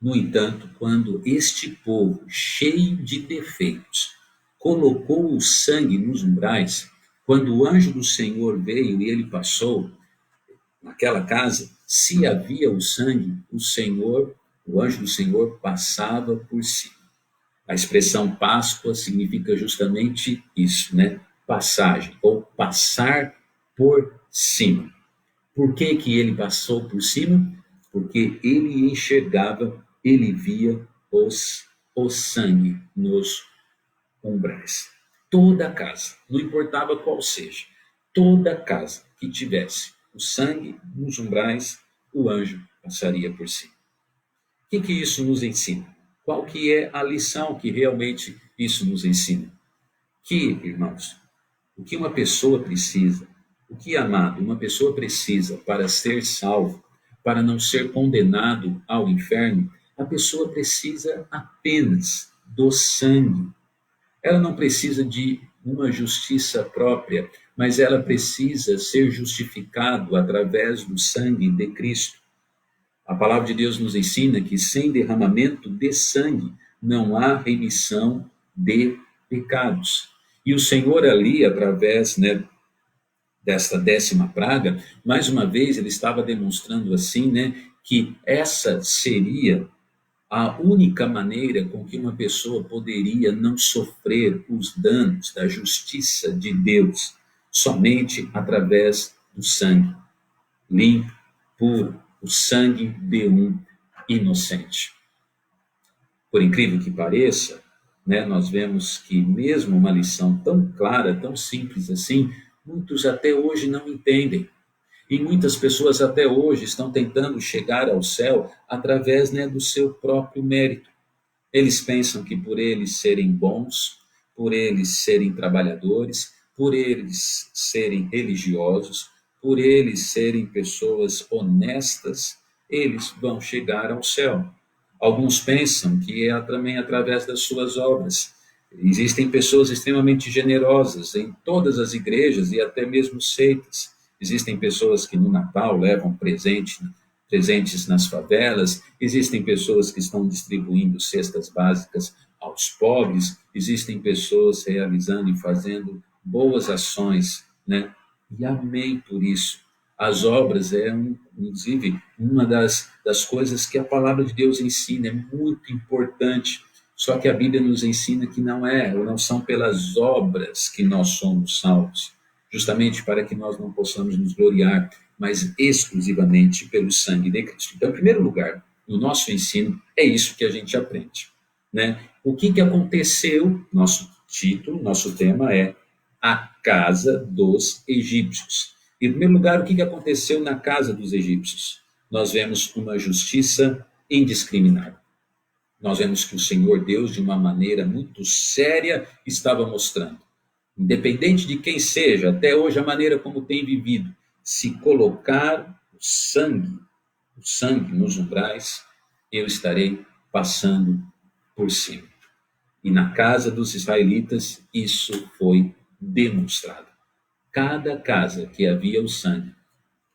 S1: No entanto, quando este povo, cheio de defeitos, colocou o sangue nos umbrais, quando o anjo do Senhor veio e ele passou naquela casa, se havia o sangue, o anjo do Senhor passava por cima. A expressão Páscoa significa justamente isso, Passagem, ou passar por cima. Por que que ele passou por cima? Porque ele enxergava, ele via o sangue nos umbrais. Toda casa, não importava qual seja, toda casa que tivesse o sangue nos umbrais, o anjo passaria por cima. O que isso nos ensina? Qual que é a lição que realmente isso nos ensina? Que, irmãos, o que uma pessoa precisa, o que, amado, uma pessoa precisa para ser salvo, para não ser condenado ao inferno, a pessoa precisa apenas do sangue. Ela não precisa de uma justiça própria, mas ela precisa ser justificado através do sangue de Cristo. A palavra de Deus nos ensina que sem derramamento de sangue não há remissão de pecados. E o Senhor ali, através desta 10ª praga, mais uma vez ele estava demonstrando assim, que essa seria a única maneira com que uma pessoa poderia não sofrer os danos da justiça de Deus, somente através do sangue limpo, puro, o sangue de um inocente. Por incrível que pareça, nós vemos que mesmo uma lição tão clara, tão simples assim, muitos até hoje não entendem. E muitas pessoas até hoje estão tentando chegar ao céu através do seu próprio mérito. Eles pensam que por eles serem bons, por eles serem trabalhadores, por eles serem religiosos, por eles serem pessoas honestas, eles vão chegar ao céu. Alguns pensam que é também através das suas obras. Existem pessoas extremamente generosas em todas as igrejas e até mesmo seitas. Existem pessoas que no Natal levam presentes nas favelas, existem pessoas que estão distribuindo cestas básicas aos pobres, existem pessoas realizando e fazendo boas ações, E amém por isso. As obras inclusive, uma das coisas que a palavra de Deus ensina, é muito importante. Só que a Bíblia nos ensina que não são pelas obras que nós somos salvos, justamente para que nós não possamos nos gloriar, mas exclusivamente pelo sangue de Cristo. Então, em primeiro lugar, no nosso ensino, é isso que a gente aprende. O que aconteceu? Nosso título, nosso tema é A Casa dos Egípcios. Em primeiro lugar, o que aconteceu na casa dos egípcios? Nós vemos uma justiça indiscriminada. Nós vemos que o Senhor Deus, de uma maneira muito séria, estava mostrando. Independente de quem seja, até hoje a maneira como tem vivido, se colocar o sangue nos umbrais, eu estarei passando por cima. E na casa dos israelitas, isso foi demonstrado. Cada casa que havia o sangue,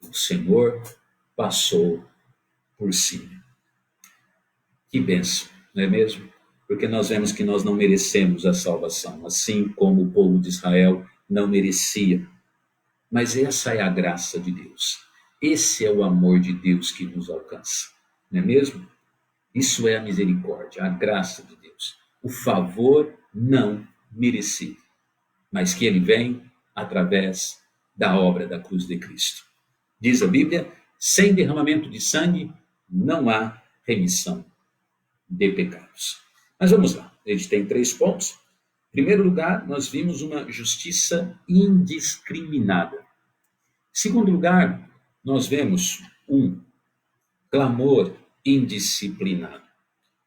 S1: o Senhor passou por cima. Que bênção, não é mesmo? Porque nós vemos que nós não merecemos a salvação, assim como o povo de Israel não merecia. Mas essa é a graça de Deus. Esse é o amor de Deus que nos alcança, não é mesmo? Isso é a misericórdia, a graça de Deus. O favor não merecido, mas que ele vem através da obra da cruz de Cristo. Diz a Bíblia, sem derramamento de sangue não há remissão de pecados. Mas vamos lá, a gente tem 3 pontos. Em primeiro lugar, nós vimos uma justiça indiscriminada. Em segundo lugar, nós vemos um clamor indisciplinado.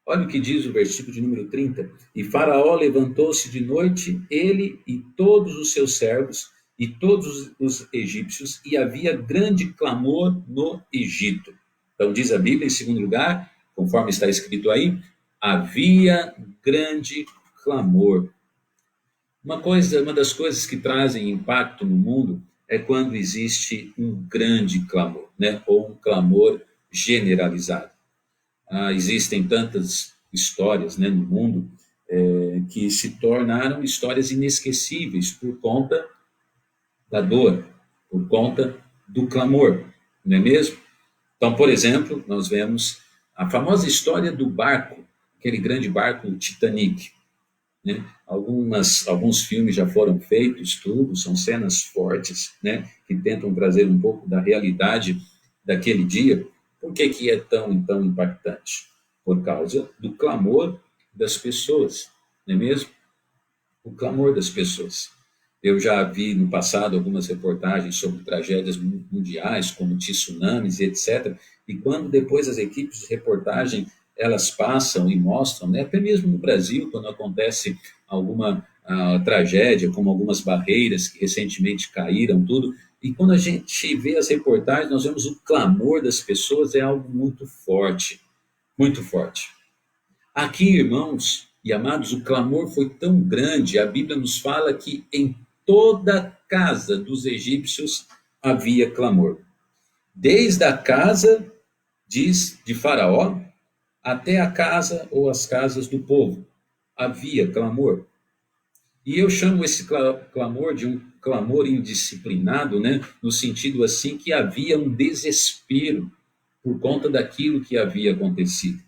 S1: Olha o que diz o versículo de número 30. E Faraó levantou-se de noite, ele e todos os seus servos, e todos os egípcios, e havia grande clamor no Egito. Então diz a Bíblia, em segundo lugar, conforme está escrito aí, havia grande clamor. Uma das coisas que trazem impacto no mundo é quando existe um grande clamor, né? Ou um clamor generalizado. Existem tantas histórias, né, no mundo que se tornaram histórias inesquecíveis por conta da dor, por conta do clamor, não é mesmo? Então, por exemplo, nós vemos a famosa história do barco, aquele grande barco, o Titanic, né? Alguns filmes já foram feitos, tudo, são cenas fortes, né, que tentam trazer um pouco da realidade daquele dia. Por que é tão impactante? Por causa do clamor das pessoas, não é mesmo? O clamor das pessoas. Eu já vi no passado algumas reportagens sobre tragédias mundiais, como tsunamis e etc. E quando depois as equipes de reportagem elas passam e mostram, né, até mesmo no Brasil, quando acontece alguma tragédia, como algumas barreiras que recentemente caíram, tudo, e quando a gente vê as reportagens, nós vemos o clamor das pessoas, é algo muito forte, muito forte. Aqui, irmãos e amados, o clamor foi tão grande, a Bíblia nos fala que em toda casa dos egípcios havia clamor. Desde a casa, diz, de Faraó, até a casa ou as casas do povo. Havia clamor. E eu chamo esse clamor de um clamor indisciplinado, né? No sentido assim que havia um desespero por conta daquilo que havia acontecido.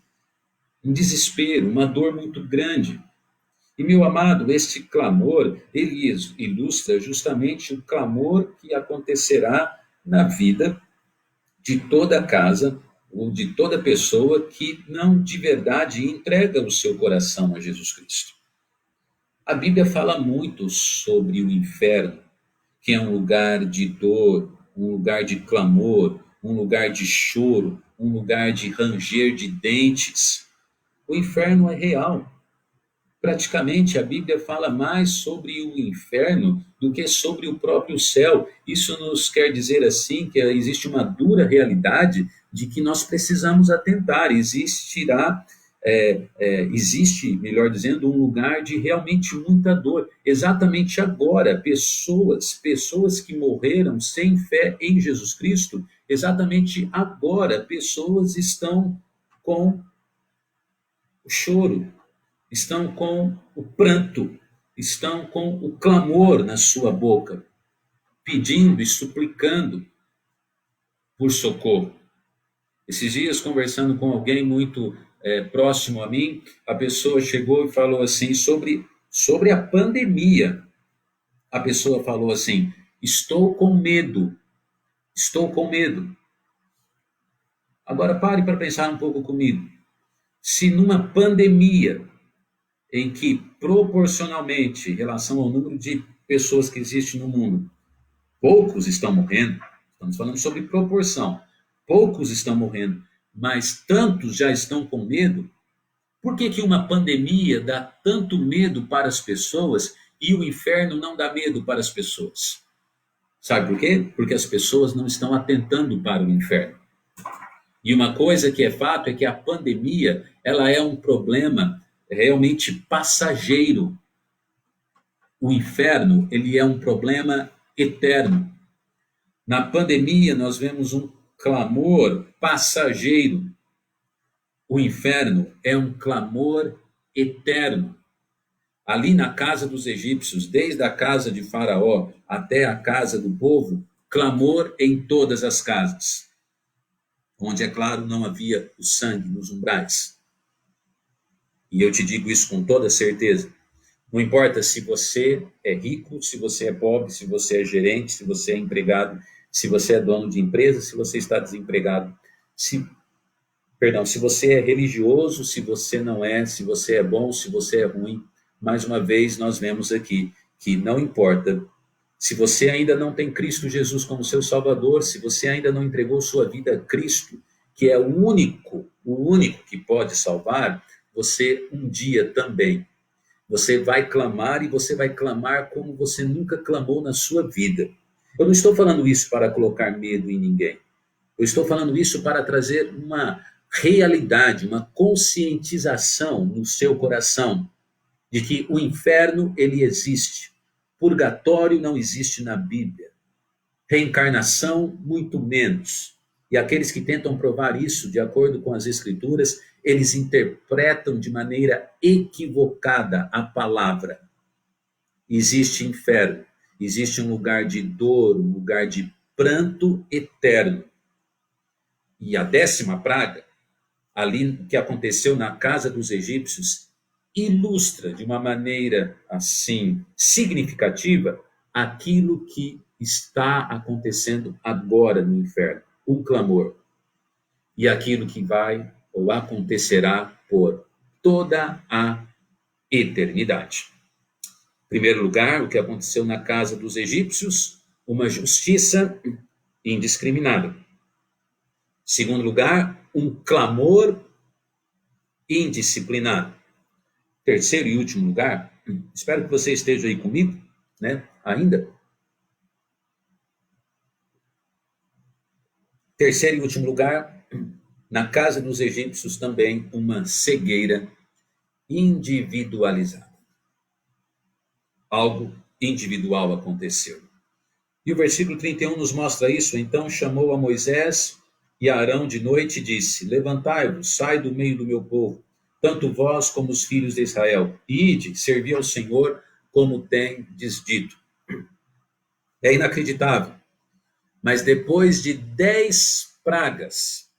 S1: Um desespero, uma dor muito grande. E, meu amado, este clamor, ele ilustra justamente o clamor que acontecerá na vida de toda casa ou de toda pessoa que não de verdade entrega o seu coração a Jesus Cristo. A Bíblia fala muito sobre o inferno, que é um lugar de dor, um lugar de clamor, um lugar de choro, um lugar de ranger de dentes. O inferno é real. Praticamente a Bíblia fala mais sobre o inferno do que sobre o próprio céu. Isso nos quer dizer assim que existe uma dura realidade de que nós precisamos atentar. Existe, melhor dizendo, um lugar de realmente muita dor. Exatamente agora, pessoas que morreram sem fé em Jesus Cristo, exatamente agora, pessoas estão com o choro, estão com o pranto, estão com o clamor na sua boca, pedindo e suplicando por socorro. Esses dias, conversando com alguém muito próximo a mim, a pessoa chegou e falou assim, sobre a pandemia. A pessoa falou assim, estou com medo. Agora pare para pensar um pouco comigo. Se numa pandemia, em que proporcionalmente, em relação ao número de pessoas que existe no mundo, poucos estão morrendo, estamos falando sobre proporção, poucos estão morrendo, mas tantos já estão com medo. Por que uma pandemia dá tanto medo para as pessoas e o inferno não dá medo para as pessoas? Sabe por quê? Porque as pessoas não estão atentando para o inferno. E uma coisa que é fato é que a pandemia, ela é um problema realmente passageiro. o inferno, ele é um problema eterno. Na pandemia, nós vemos um clamor passageiro. O inferno é um clamor eterno. Ali na casa dos egípcios, desde a casa de Faraó até a casa do povo, clamor em todas as casas, onde, é claro, não havia o sangue nos umbrais. E eu te digo isso com toda certeza. Não importa se você é rico, se você é pobre, se você é gerente, se você é empregado, se você é dono de empresa, se você está desempregado, se você é religioso, se você não é, se você é bom, se você é ruim. Mais uma vez, nós vemos aqui que não importa se você ainda não tem Cristo Jesus como seu Salvador, se você ainda não entregou sua vida a Cristo, que é o único que pode salvar, você um dia também. Você vai clamar e você vai clamar como você nunca clamou na sua vida. Eu não estou falando isso para colocar medo em ninguém. Eu estou falando isso para trazer uma realidade, uma conscientização no seu coração de que o inferno, ele existe. Purgatório não existe na Bíblia. Reencarnação, muito menos. E aqueles que tentam provar isso, de acordo com as Escrituras, eles interpretam de maneira equivocada a palavra. Existe inferno, existe um lugar de dor, um lugar de pranto eterno. E a 10ª praga, ali que aconteceu na casa dos egípcios, ilustra de uma maneira assim significativa aquilo que está acontecendo agora no inferno, um clamor, e aquilo que vai ou acontecerá por toda a eternidade. Em primeiro lugar, o que aconteceu na casa dos egípcios, uma justiça indiscriminada. Em segundo lugar, um clamor indisciplinado. Terceiro e último lugar, espero que você esteja aí comigo, né? Ainda. Terceiro e último lugar, na casa dos egípcios também uma cegueira individualizada. Algo individual aconteceu. E o versículo 31 nos mostra isso. Então chamou a Moisés e a Arão de noite e disse: levantai-vos, sai do meio do meu povo, tanto vós como os filhos de Israel, e ide, servi ao Senhor, como tendes dito. É inacreditável. Mas depois de 10 pragas,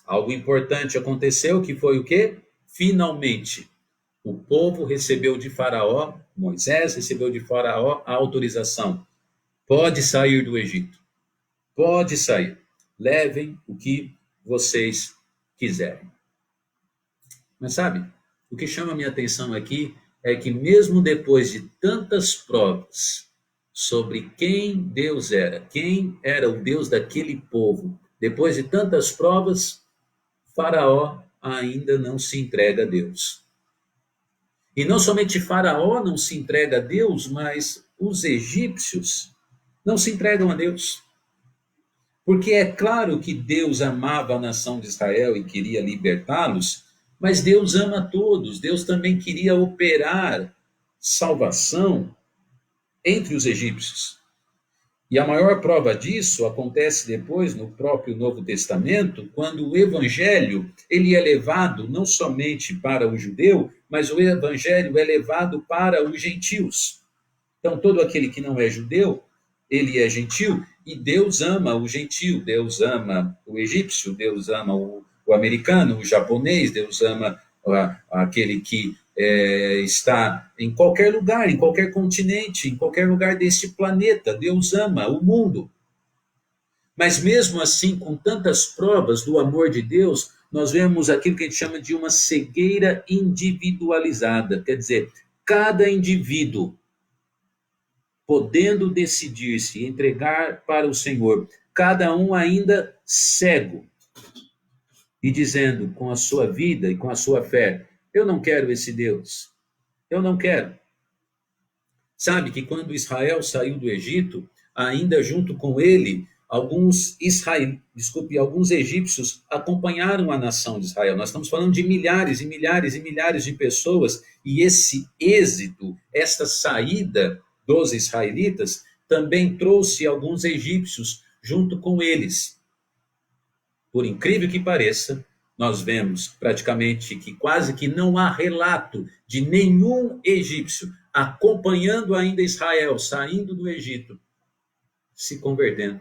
S1: algo importante aconteceu, que foi o quê? Finalmente, o povo recebeu de Faraó, Moisés recebeu de Faraó a autorização. Pode sair do Egito. Pode sair. Levem o que vocês quiserem. Mas sabe, o que chama a minha atenção aqui é que mesmo depois de tantas provas sobre quem Deus era, quem era o Deus daquele povo, depois de tantas provas, Faraó ainda não se entrega a Deus. E não somente Faraó não se entrega a Deus, mas os egípcios não se entregam a Deus. Porque é claro que Deus amava a nação de Israel e queria libertá-los, mas Deus ama a todos. Deus também queria operar salvação entre os egípcios. E a maior prova disso acontece depois no próprio Novo Testamento, quando o evangelho ele é levado não somente para o judeu, mas o evangelho é levado para os gentios. Então, todo aquele que não é judeu, ele é gentil, e Deus ama o gentil, Deus ama o egípcio, Deus ama o americano, o japonês, Deus ama aquele que está em qualquer lugar, em qualquer continente, em qualquer lugar deste planeta. Deus ama o mundo. Mas mesmo assim, com tantas provas do amor de Deus, nós vemos aquilo que a gente chama de uma cegueira individualizada. Quer dizer, cada indivíduo podendo decidir-se e entregar para o Senhor, cada um ainda cego e dizendo com a sua vida e com a sua fé: eu não quero esse Deus, eu não quero. Sabe que quando Israel saiu do Egito, ainda junto com ele, alguns egípcios acompanharam a nação de Israel. Nós estamos falando de milhares e milhares e milhares de pessoas, e esse êxito, esta saída dos israelitas, também trouxe alguns egípcios junto com eles. Por incrível que pareça, nós vemos praticamente que quase que não há relato de nenhum egípcio acompanhando ainda Israel, saindo do Egito, se convertendo.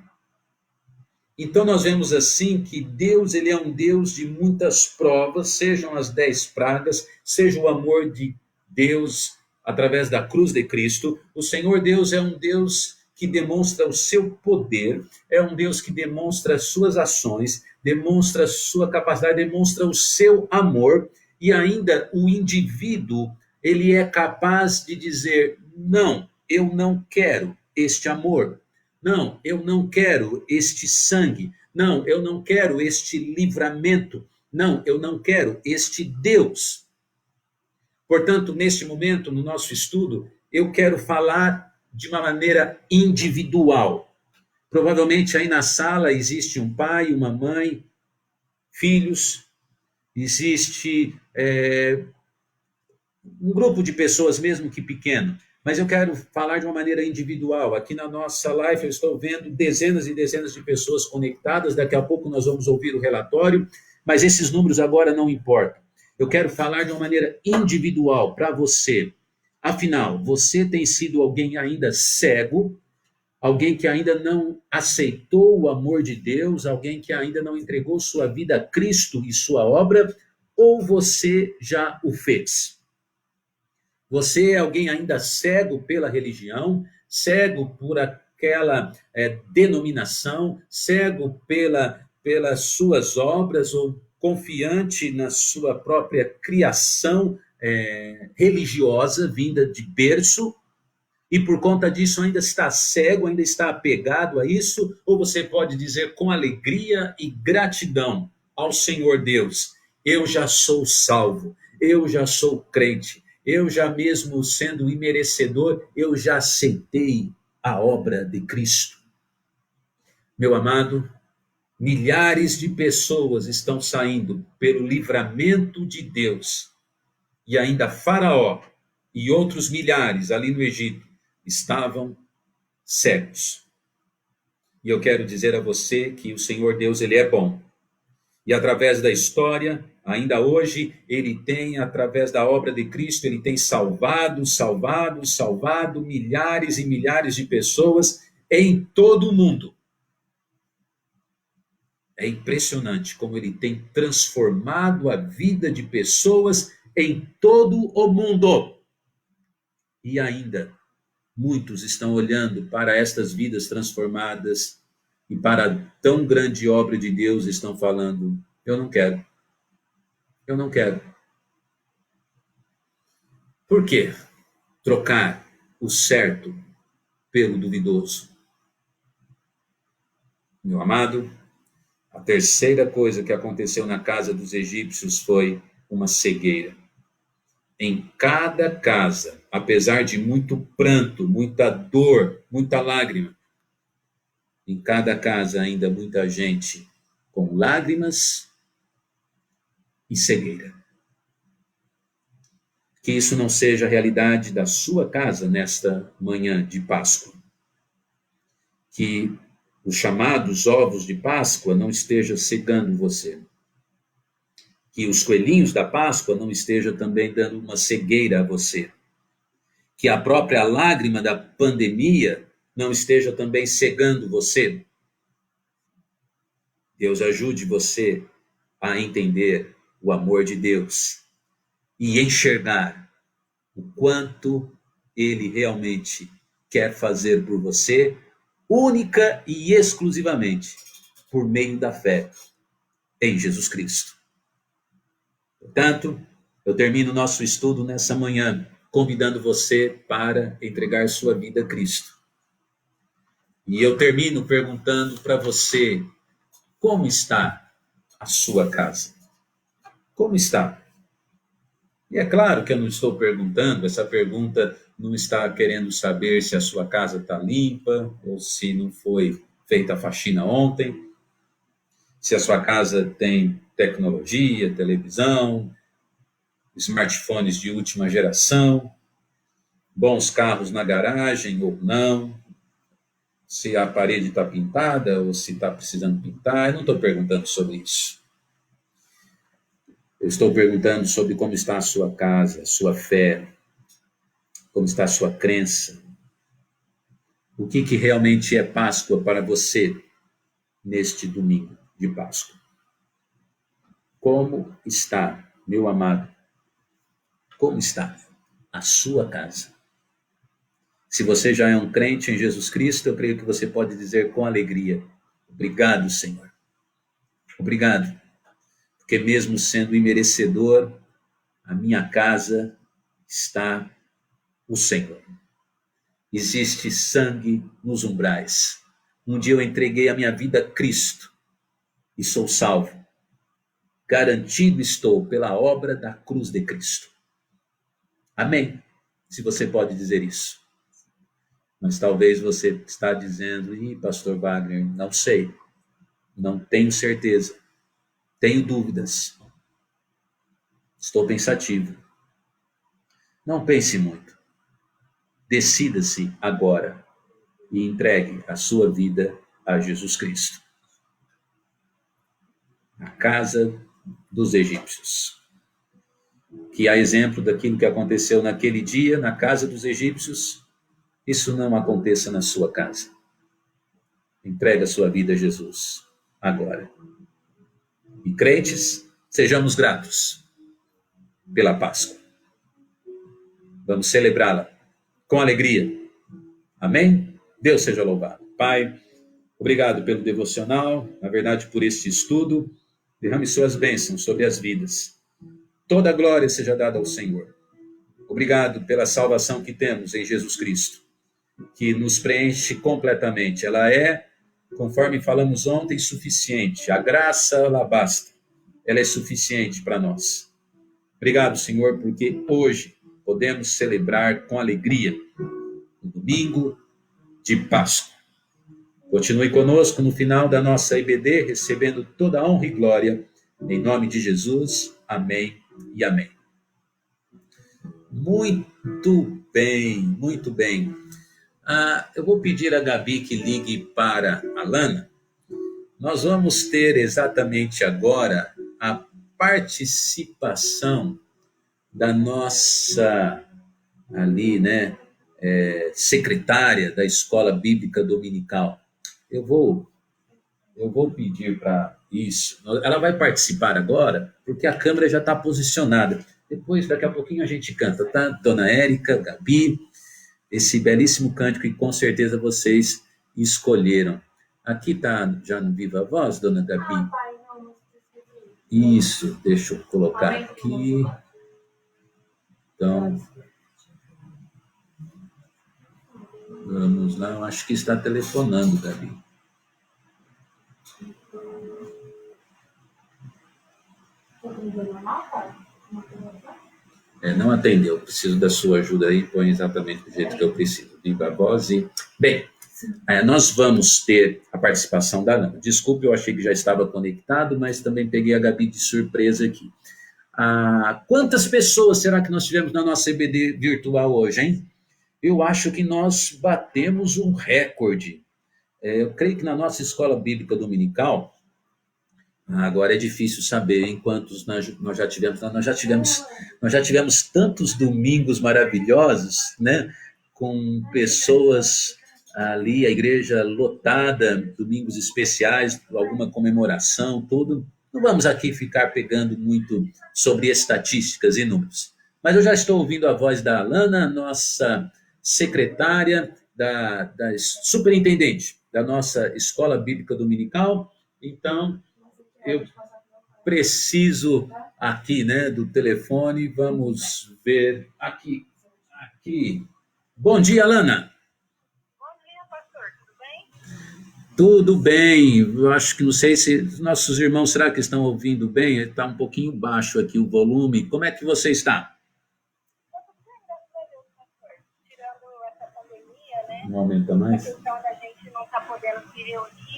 S1: Então nós vemos assim que Deus, ele é um Deus de muitas provas, sejam as 10 pragas, seja o amor de Deus através da cruz de Cristo. O Senhor Deus é um Deus que demonstra o seu poder, é um Deus que demonstra as suas ações, demonstra a sua capacidade, demonstra o seu amor, e ainda o indivíduo, ele é capaz de dizer, não, eu não quero este amor, não, eu não quero este sangue, não, eu não quero este livramento, não, eu não quero este Deus. Portanto, neste momento, no nosso estudo, eu quero falar de uma maneira individual. Provavelmente aí na sala existe um pai, uma mãe, filhos, existe um grupo de pessoas mesmo que pequeno, mas eu quero falar de uma maneira individual. Aqui na nossa live eu estou vendo dezenas e dezenas de pessoas conectadas, daqui a pouco nós vamos ouvir o relatório, mas esses números agora não importam. Eu quero falar de uma maneira individual para você. Afinal, você tem sido alguém ainda cego, alguém que ainda não aceitou o amor de Deus, alguém que ainda não entregou sua vida a Cristo e sua obra, ou você já o fez? Você é alguém ainda cego pela religião, cego por aquela denominação, cego pelas suas obras, ou confiante na sua própria criação religiosa, vinda de berço, e por conta disso ainda está cego, ainda está apegado a isso? Ou você pode dizer com alegria e gratidão ao Senhor Deus, eu já sou salvo, eu já sou crente, eu já mesmo sendo imerecedor, eu já aceitei a obra de Cristo. Meu amado, milhares de pessoas estão saindo pelo livramento de Deus, e ainda Faraó e outros milhares ali no Egito estavam cegos. E eu quero dizer a você que o Senhor Deus, ele é bom. E através da história, ainda hoje, ele tem, através da obra de Cristo, ele tem salvado milhares e milhares de pessoas em todo o mundo. É impressionante como ele tem transformado a vida de pessoas em todo o mundo. E ainda, muitos estão olhando para estas vidas transformadas e para a tão grande obra de Deus, estão falando, eu não quero. Eu não quero. Por quê? Trocar o certo pelo duvidoso. Meu amado, a terceira coisa que aconteceu na casa dos egípcios foi uma cegueira. Em cada casa, apesar de muito pranto, muita dor, muita lágrima, em cada casa ainda muita gente com lágrimas e cegueira. Que isso não seja a realidade da sua casa nesta manhã de Páscoa. Que os chamados ovos de Páscoa não estejam cegando você. Que os coelhinhos da Páscoa não estejam também dando uma cegueira a você. Que a própria lágrima da pandemia não esteja também cegando você. Deus ajude você a entender o amor de Deus e enxergar o quanto Ele realmente quer fazer por você, única e exclusivamente por meio da fé em Jesus Cristo. Portanto, eu termino nosso estudo nessa manhã, convidando você para entregar sua vida a Cristo. E eu termino perguntando para você, como está a sua casa? Como está? E é claro que eu não estou perguntando, essa pergunta não está querendo saber se a sua casa está limpa ou se não foi feita a faxina ontem, se a sua casa tem tecnologia, televisão, smartphones de última geração, bons carros na garagem ou não, se a parede está pintada ou se está precisando pintar. Eu não estou perguntando sobre isso. Eu estou perguntando sobre como está a sua casa, a sua fé, como está a sua crença. O que realmente é Páscoa para você neste domingo de Páscoa? Como está, meu amado? Como está a sua casa? Se você já é um crente em Jesus Cristo, eu creio que você pode dizer com alegria: obrigado, Senhor. Obrigado, porque mesmo sendo imerecedor, a minha casa está o Senhor. Existe sangue nos umbrais. Um dia eu entreguei a minha vida a Cristo e sou salvo. Garantido estou pela obra da cruz de Cristo. Amém? Se você pode dizer isso. Mas talvez você está dizendo: pastor Wagner, não sei, não tenho certeza, tenho dúvidas, estou pensativo. Não pense muito. Decida-se agora e entregue a sua vida a Jesus Cristo. A casa dos egípcios. Que a exemplo daquilo que aconteceu naquele dia, na casa dos egípcios, isso não aconteça na sua casa. Entregue a sua vida a Jesus agora. E crentes, sejamos gratos pela Páscoa. Vamos celebrá-la com alegria. Amém? Deus seja louvado. Pai, obrigado pelo devocional, na verdade por este estudo. Derrame suas bênçãos sobre as vidas. Toda a glória seja dada ao Senhor. Obrigado pela salvação que temos em Jesus Cristo, que nos preenche completamente. Ela é, conforme falamos ontem, suficiente. A graça, ela basta. Ela é suficiente para nós. Obrigado, Senhor, porque hoje podemos celebrar com alegria o domingo de Páscoa. Continue conosco no final da nossa IBD, recebendo toda a honra e glória. Em nome de Jesus, amém e amém. Muito bem, muito bem. Eu vou pedir a Gabi que ligue para a Lana. Nós vamos ter exatamente agora a participação da nossa ali, né, secretária da Escola Bíblica Dominical. Eu vou pedir para isso. Ela vai participar agora, porque a câmera já está posicionada. Depois, daqui a pouquinho, a gente canta, tá? Dona Érica, Gabi, esse belíssimo cântico que com certeza vocês escolheram. Aqui está já no Viva Voz, Dona Gabi? Isso, deixa eu colocar aqui. Então, vamos lá, eu acho que está telefonando, Gabi. Não atendeu, preciso da sua ajuda aí, põe exatamente do jeito que eu preciso. Viva a voz e... Bem, nós vamos ter a participação da Ana. Desculpe, eu achei que já estava conectado, mas também peguei a Gabi de surpresa aqui. Quantas pessoas será que nós tivemos na nossa EBD virtual hoje, hein? Eu acho que nós batemos um recorde. Eu creio que na nossa escola bíblica dominical, agora é difícil saber em quantos nós já tivemos. Nós já tivemos tantos domingos maravilhosos, né? Com pessoas ali, a igreja lotada, domingos especiais, alguma comemoração, tudo. Não vamos aqui ficar pegando muito sobre estatísticas e números. Mas eu já estou ouvindo a voz da Alana, nossa secretária, da superintendente da nossa Escola Bíblica Dominical. Então, eu preciso aqui, né, do telefone. Vamos ver aqui. Bom dia, Alana.
S4: Bom dia, pastor. Tudo bem?
S1: Tudo bem. Eu acho que não sei se nossos irmãos, será que estão ouvindo bem? Está um pouquinho baixo aqui o volume. Como é que você está?
S4: Tudo bem, graças a Deus, pastor. Tirando essa pandemia, né?
S1: Não aumenta mais?
S4: A questão da gente não estar podendo se reunir.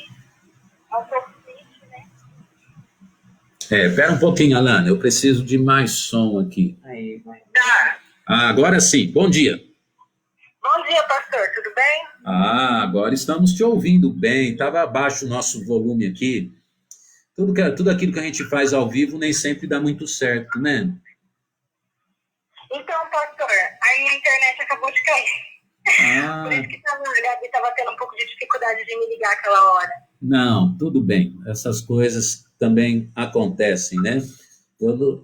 S4: um pouco triste, né?
S1: Pera um pouquinho, Alana, eu preciso de mais som aqui.
S4: Tá.
S1: Agora sim, bom dia.
S4: Bom dia, pastor, tudo bem?
S1: Agora estamos te ouvindo bem. Estava abaixo o nosso volume aqui. Tudo aquilo que a gente faz ao vivo nem sempre dá muito certo, né?
S4: Então, pastor, a minha internet acabou de cair. Por
S1: Ah,
S4: isso que a Gabi estava tendo um pouco de dificuldade de me ligar aquela hora.
S1: não, tudo bem. Essas coisas também acontecem, né?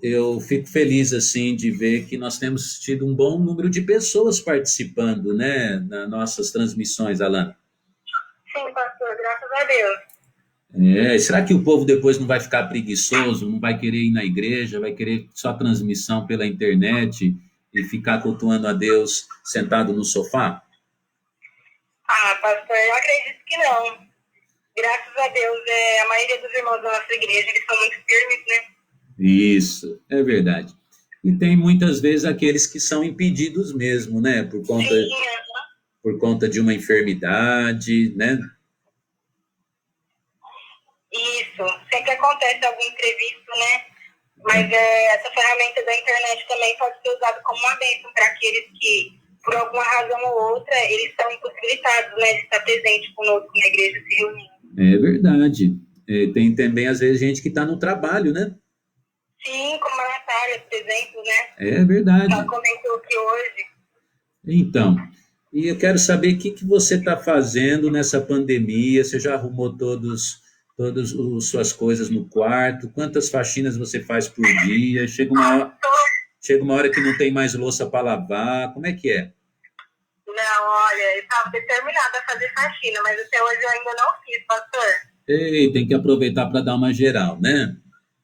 S1: Eu fico feliz, assim, de ver que nós temos tido um bom número de pessoas participando, né, nas nossas transmissões, Alana.
S4: Sim, pastor, graças a Deus.
S1: Será que o povo depois não vai ficar preguiçoso, não vai querer ir na igreja, vai querer só transmissão pela internet e ficar cultuando a Deus sentado no sofá?
S4: Ah, pastor, eu acredito que não. Graças a Deus, a maioria dos irmãos da nossa igreja, eles são muito firmes, né?
S1: Isso, é verdade. E tem muitas vezes aqueles que são impedidos mesmo, né,
S4: Sim,
S1: por conta de uma enfermidade, né?
S4: isso. Sempre acontece algum imprevisto, né? Mas essa ferramenta da internet também pode ser usada como uma bênção para aqueles que, por alguma razão ou outra, eles estão impossibilitados, né, de estar presente conosco na igreja se reunindo.
S1: É verdade. Tem também, às vezes, gente que está no trabalho, né?
S4: Sim, como a Natália, por exemplo, né?
S1: É verdade.
S4: Ela comentou que hoje.
S1: Então, e eu quero saber o que você está fazendo nessa pandemia. Você já arrumou todas as suas coisas no quarto? Quantas faxinas você faz por dia? Chega uma hora que não tem mais louça para lavar. Como é que é?
S4: Não, olha, eu estava determinada a fazer faxina, mas até hoje eu ainda não fiz, pastor.
S1: Ei, tem que aproveitar para dar uma geral, né?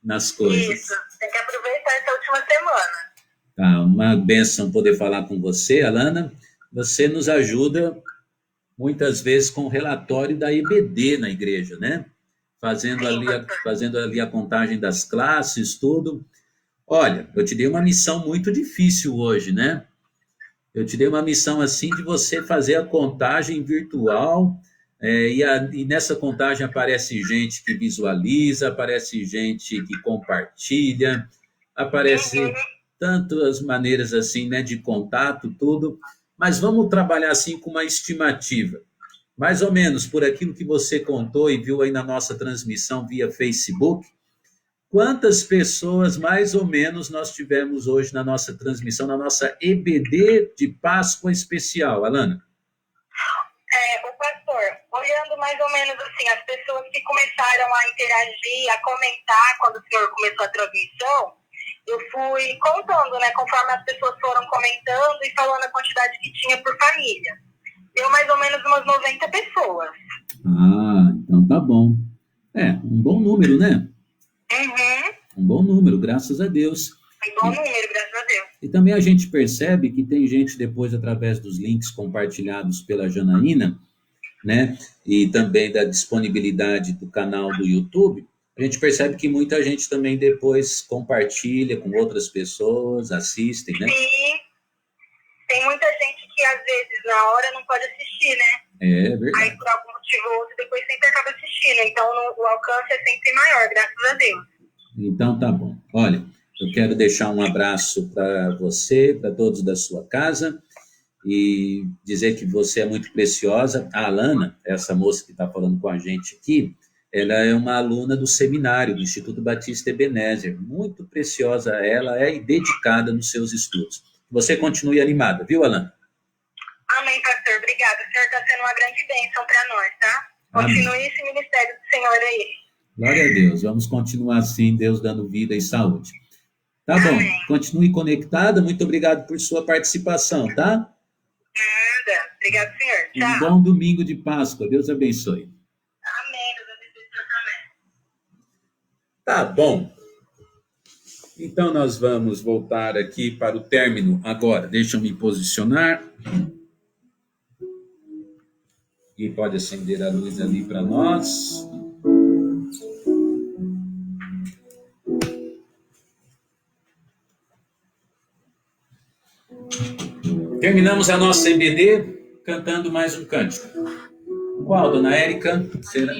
S1: Nas coisas.
S4: Isso, tem que aproveitar essa última semana.
S1: Tá, uma bênção poder falar com você, Alana. Você nos ajuda muitas vezes com o relatório da EBD na igreja, né? Fazendo ali a contagem das classes, tudo. Olha, eu te dei uma missão muito difícil hoje, né? Eu te dei uma missão assim de você fazer a contagem virtual, e nessa contagem aparece gente que visualiza, aparece gente que compartilha, aparece tantas maneiras assim, né, de contato, tudo. Mas vamos trabalhar assim com uma estimativa. Mais ou menos por aquilo que você contou e viu aí na nossa transmissão via Facebook, quantas pessoas, mais ou menos, nós tivemos hoje na nossa transmissão, na nossa EBD de Páscoa especial, Alana?
S4: O pastor, olhando mais ou menos assim, as pessoas que começaram a interagir, a comentar quando o senhor começou a transmissão, eu fui contando, né, conforme as pessoas foram comentando e falando a quantidade que tinha por família. Deu mais ou menos umas 90 pessoas.
S1: Ah, então tá bom. Um bom número, né?
S4: Uhum.
S1: Um bom número, graças a Deus.
S4: Um bom número, graças a Deus.
S1: E também a gente percebe que tem gente depois, através dos links compartilhados pela Janaína, né? E também da disponibilidade do canal do YouTube, a gente percebe que muita gente também depois compartilha com outras pessoas, assistem, né?
S4: Sim. Tem muita gente que às vezes na hora não pode assistir, né?
S1: É verdade.
S4: Aí por algum motivo ou outro depois sempre acaba assistindo. Então o alcance é sempre maior, graças a Deus.
S1: Então tá bom. Olha, eu quero deixar um abraço para você, para todos da sua casa, e dizer que você é muito preciosa. A Alana, essa moça que está falando com a gente aqui, ela é uma aluna do seminário do Instituto Batista Ebenezer. Muito preciosa ela é e dedicada nos seus estudos. Você continue animada, viu, Alana?
S4: Amém, pastor. Obrigada. O senhor está sendo uma grande bênção para nós, tá?
S1: Amém.
S4: Continue esse ministério do Senhor aí.
S1: Glória a Deus. Vamos continuar assim, Deus dando vida e saúde. Tá bom.
S4: Amém.
S1: Continue conectada. Muito obrigado por sua participação, tá?
S4: Nada. Obrigado, senhor.
S1: Um
S4: Tchau.
S1: bom domingo de Páscoa. Deus abençoe.
S4: Amém. Deus abençoe o senhor também.
S1: Tá bom. Então, nós vamos voltar aqui para o término agora. Deixa eu me posicionar. E pode acender a luz ali para nós. Terminamos a nossa EBD cantando mais um cântico. Qual, dona Érica? Será?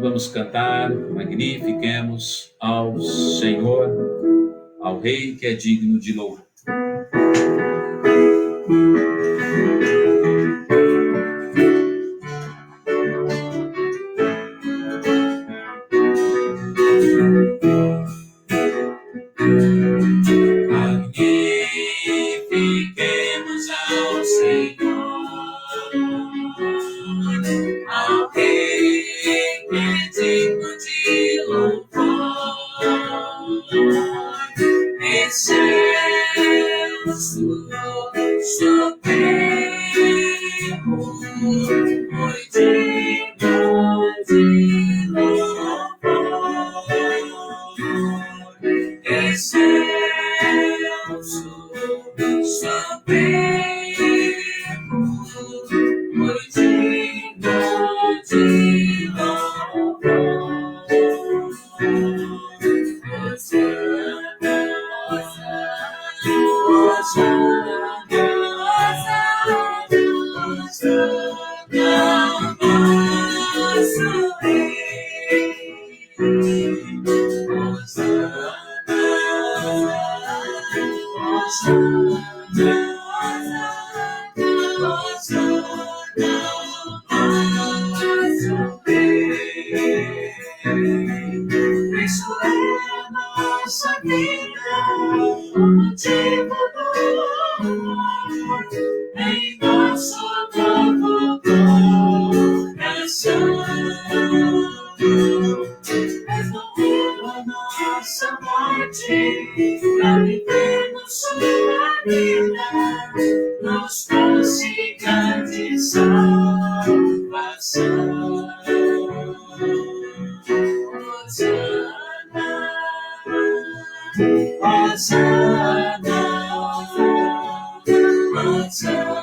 S1: Então vamos cantar, magnifiquemos ao Senhor, ao Rei que é digno de louvor. Magnifiquemos ao Senhor, ao Rei que é digno de louvor. Excelso, supremo, muito digno de louvor. Excelso, supremo, muito digno de louvor. Hosana, Hosana, Hosana, nosso Rei. Hosana, Hosana, Hosana, nosso Rei. Isso é a nossa vida, o motivo do amor em nosso novo coração. Resolveu a nossa morte para vivermos sua vida, nos consiga de salvação. Hosana, Hosana,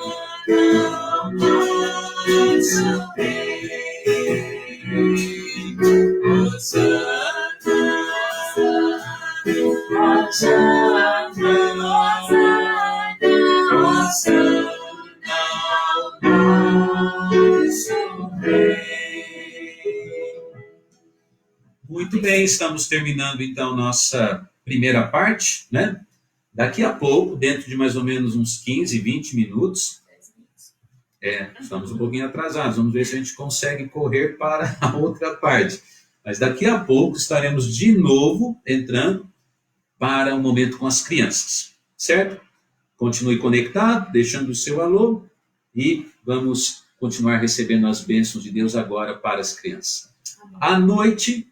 S1: nosso Rei. Hosana, Hosana, nosso Rei. Muito bem, estamos terminando então nossa primeira parte, né? Daqui a pouco, dentro de mais ou menos uns 15, 20 minutos, estamos um pouquinho atrasados, vamos ver se a gente consegue correr para a outra parte. Mas daqui a pouco estaremos de novo entrando para o momento com as crianças, certo? Continue conectado, deixando o seu alô e vamos continuar recebendo as bênçãos de Deus agora para as crianças. À noite,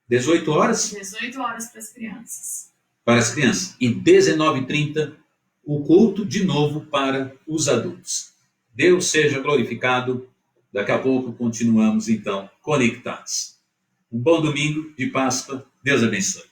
S1: 18 horas?
S2: 18 horas para as crianças.
S1: Para as crianças. E 19h30, o culto de novo para os adultos. Deus seja glorificado. Daqui a pouco continuamos, então, conectados. Um bom domingo de Páscoa. Deus abençoe.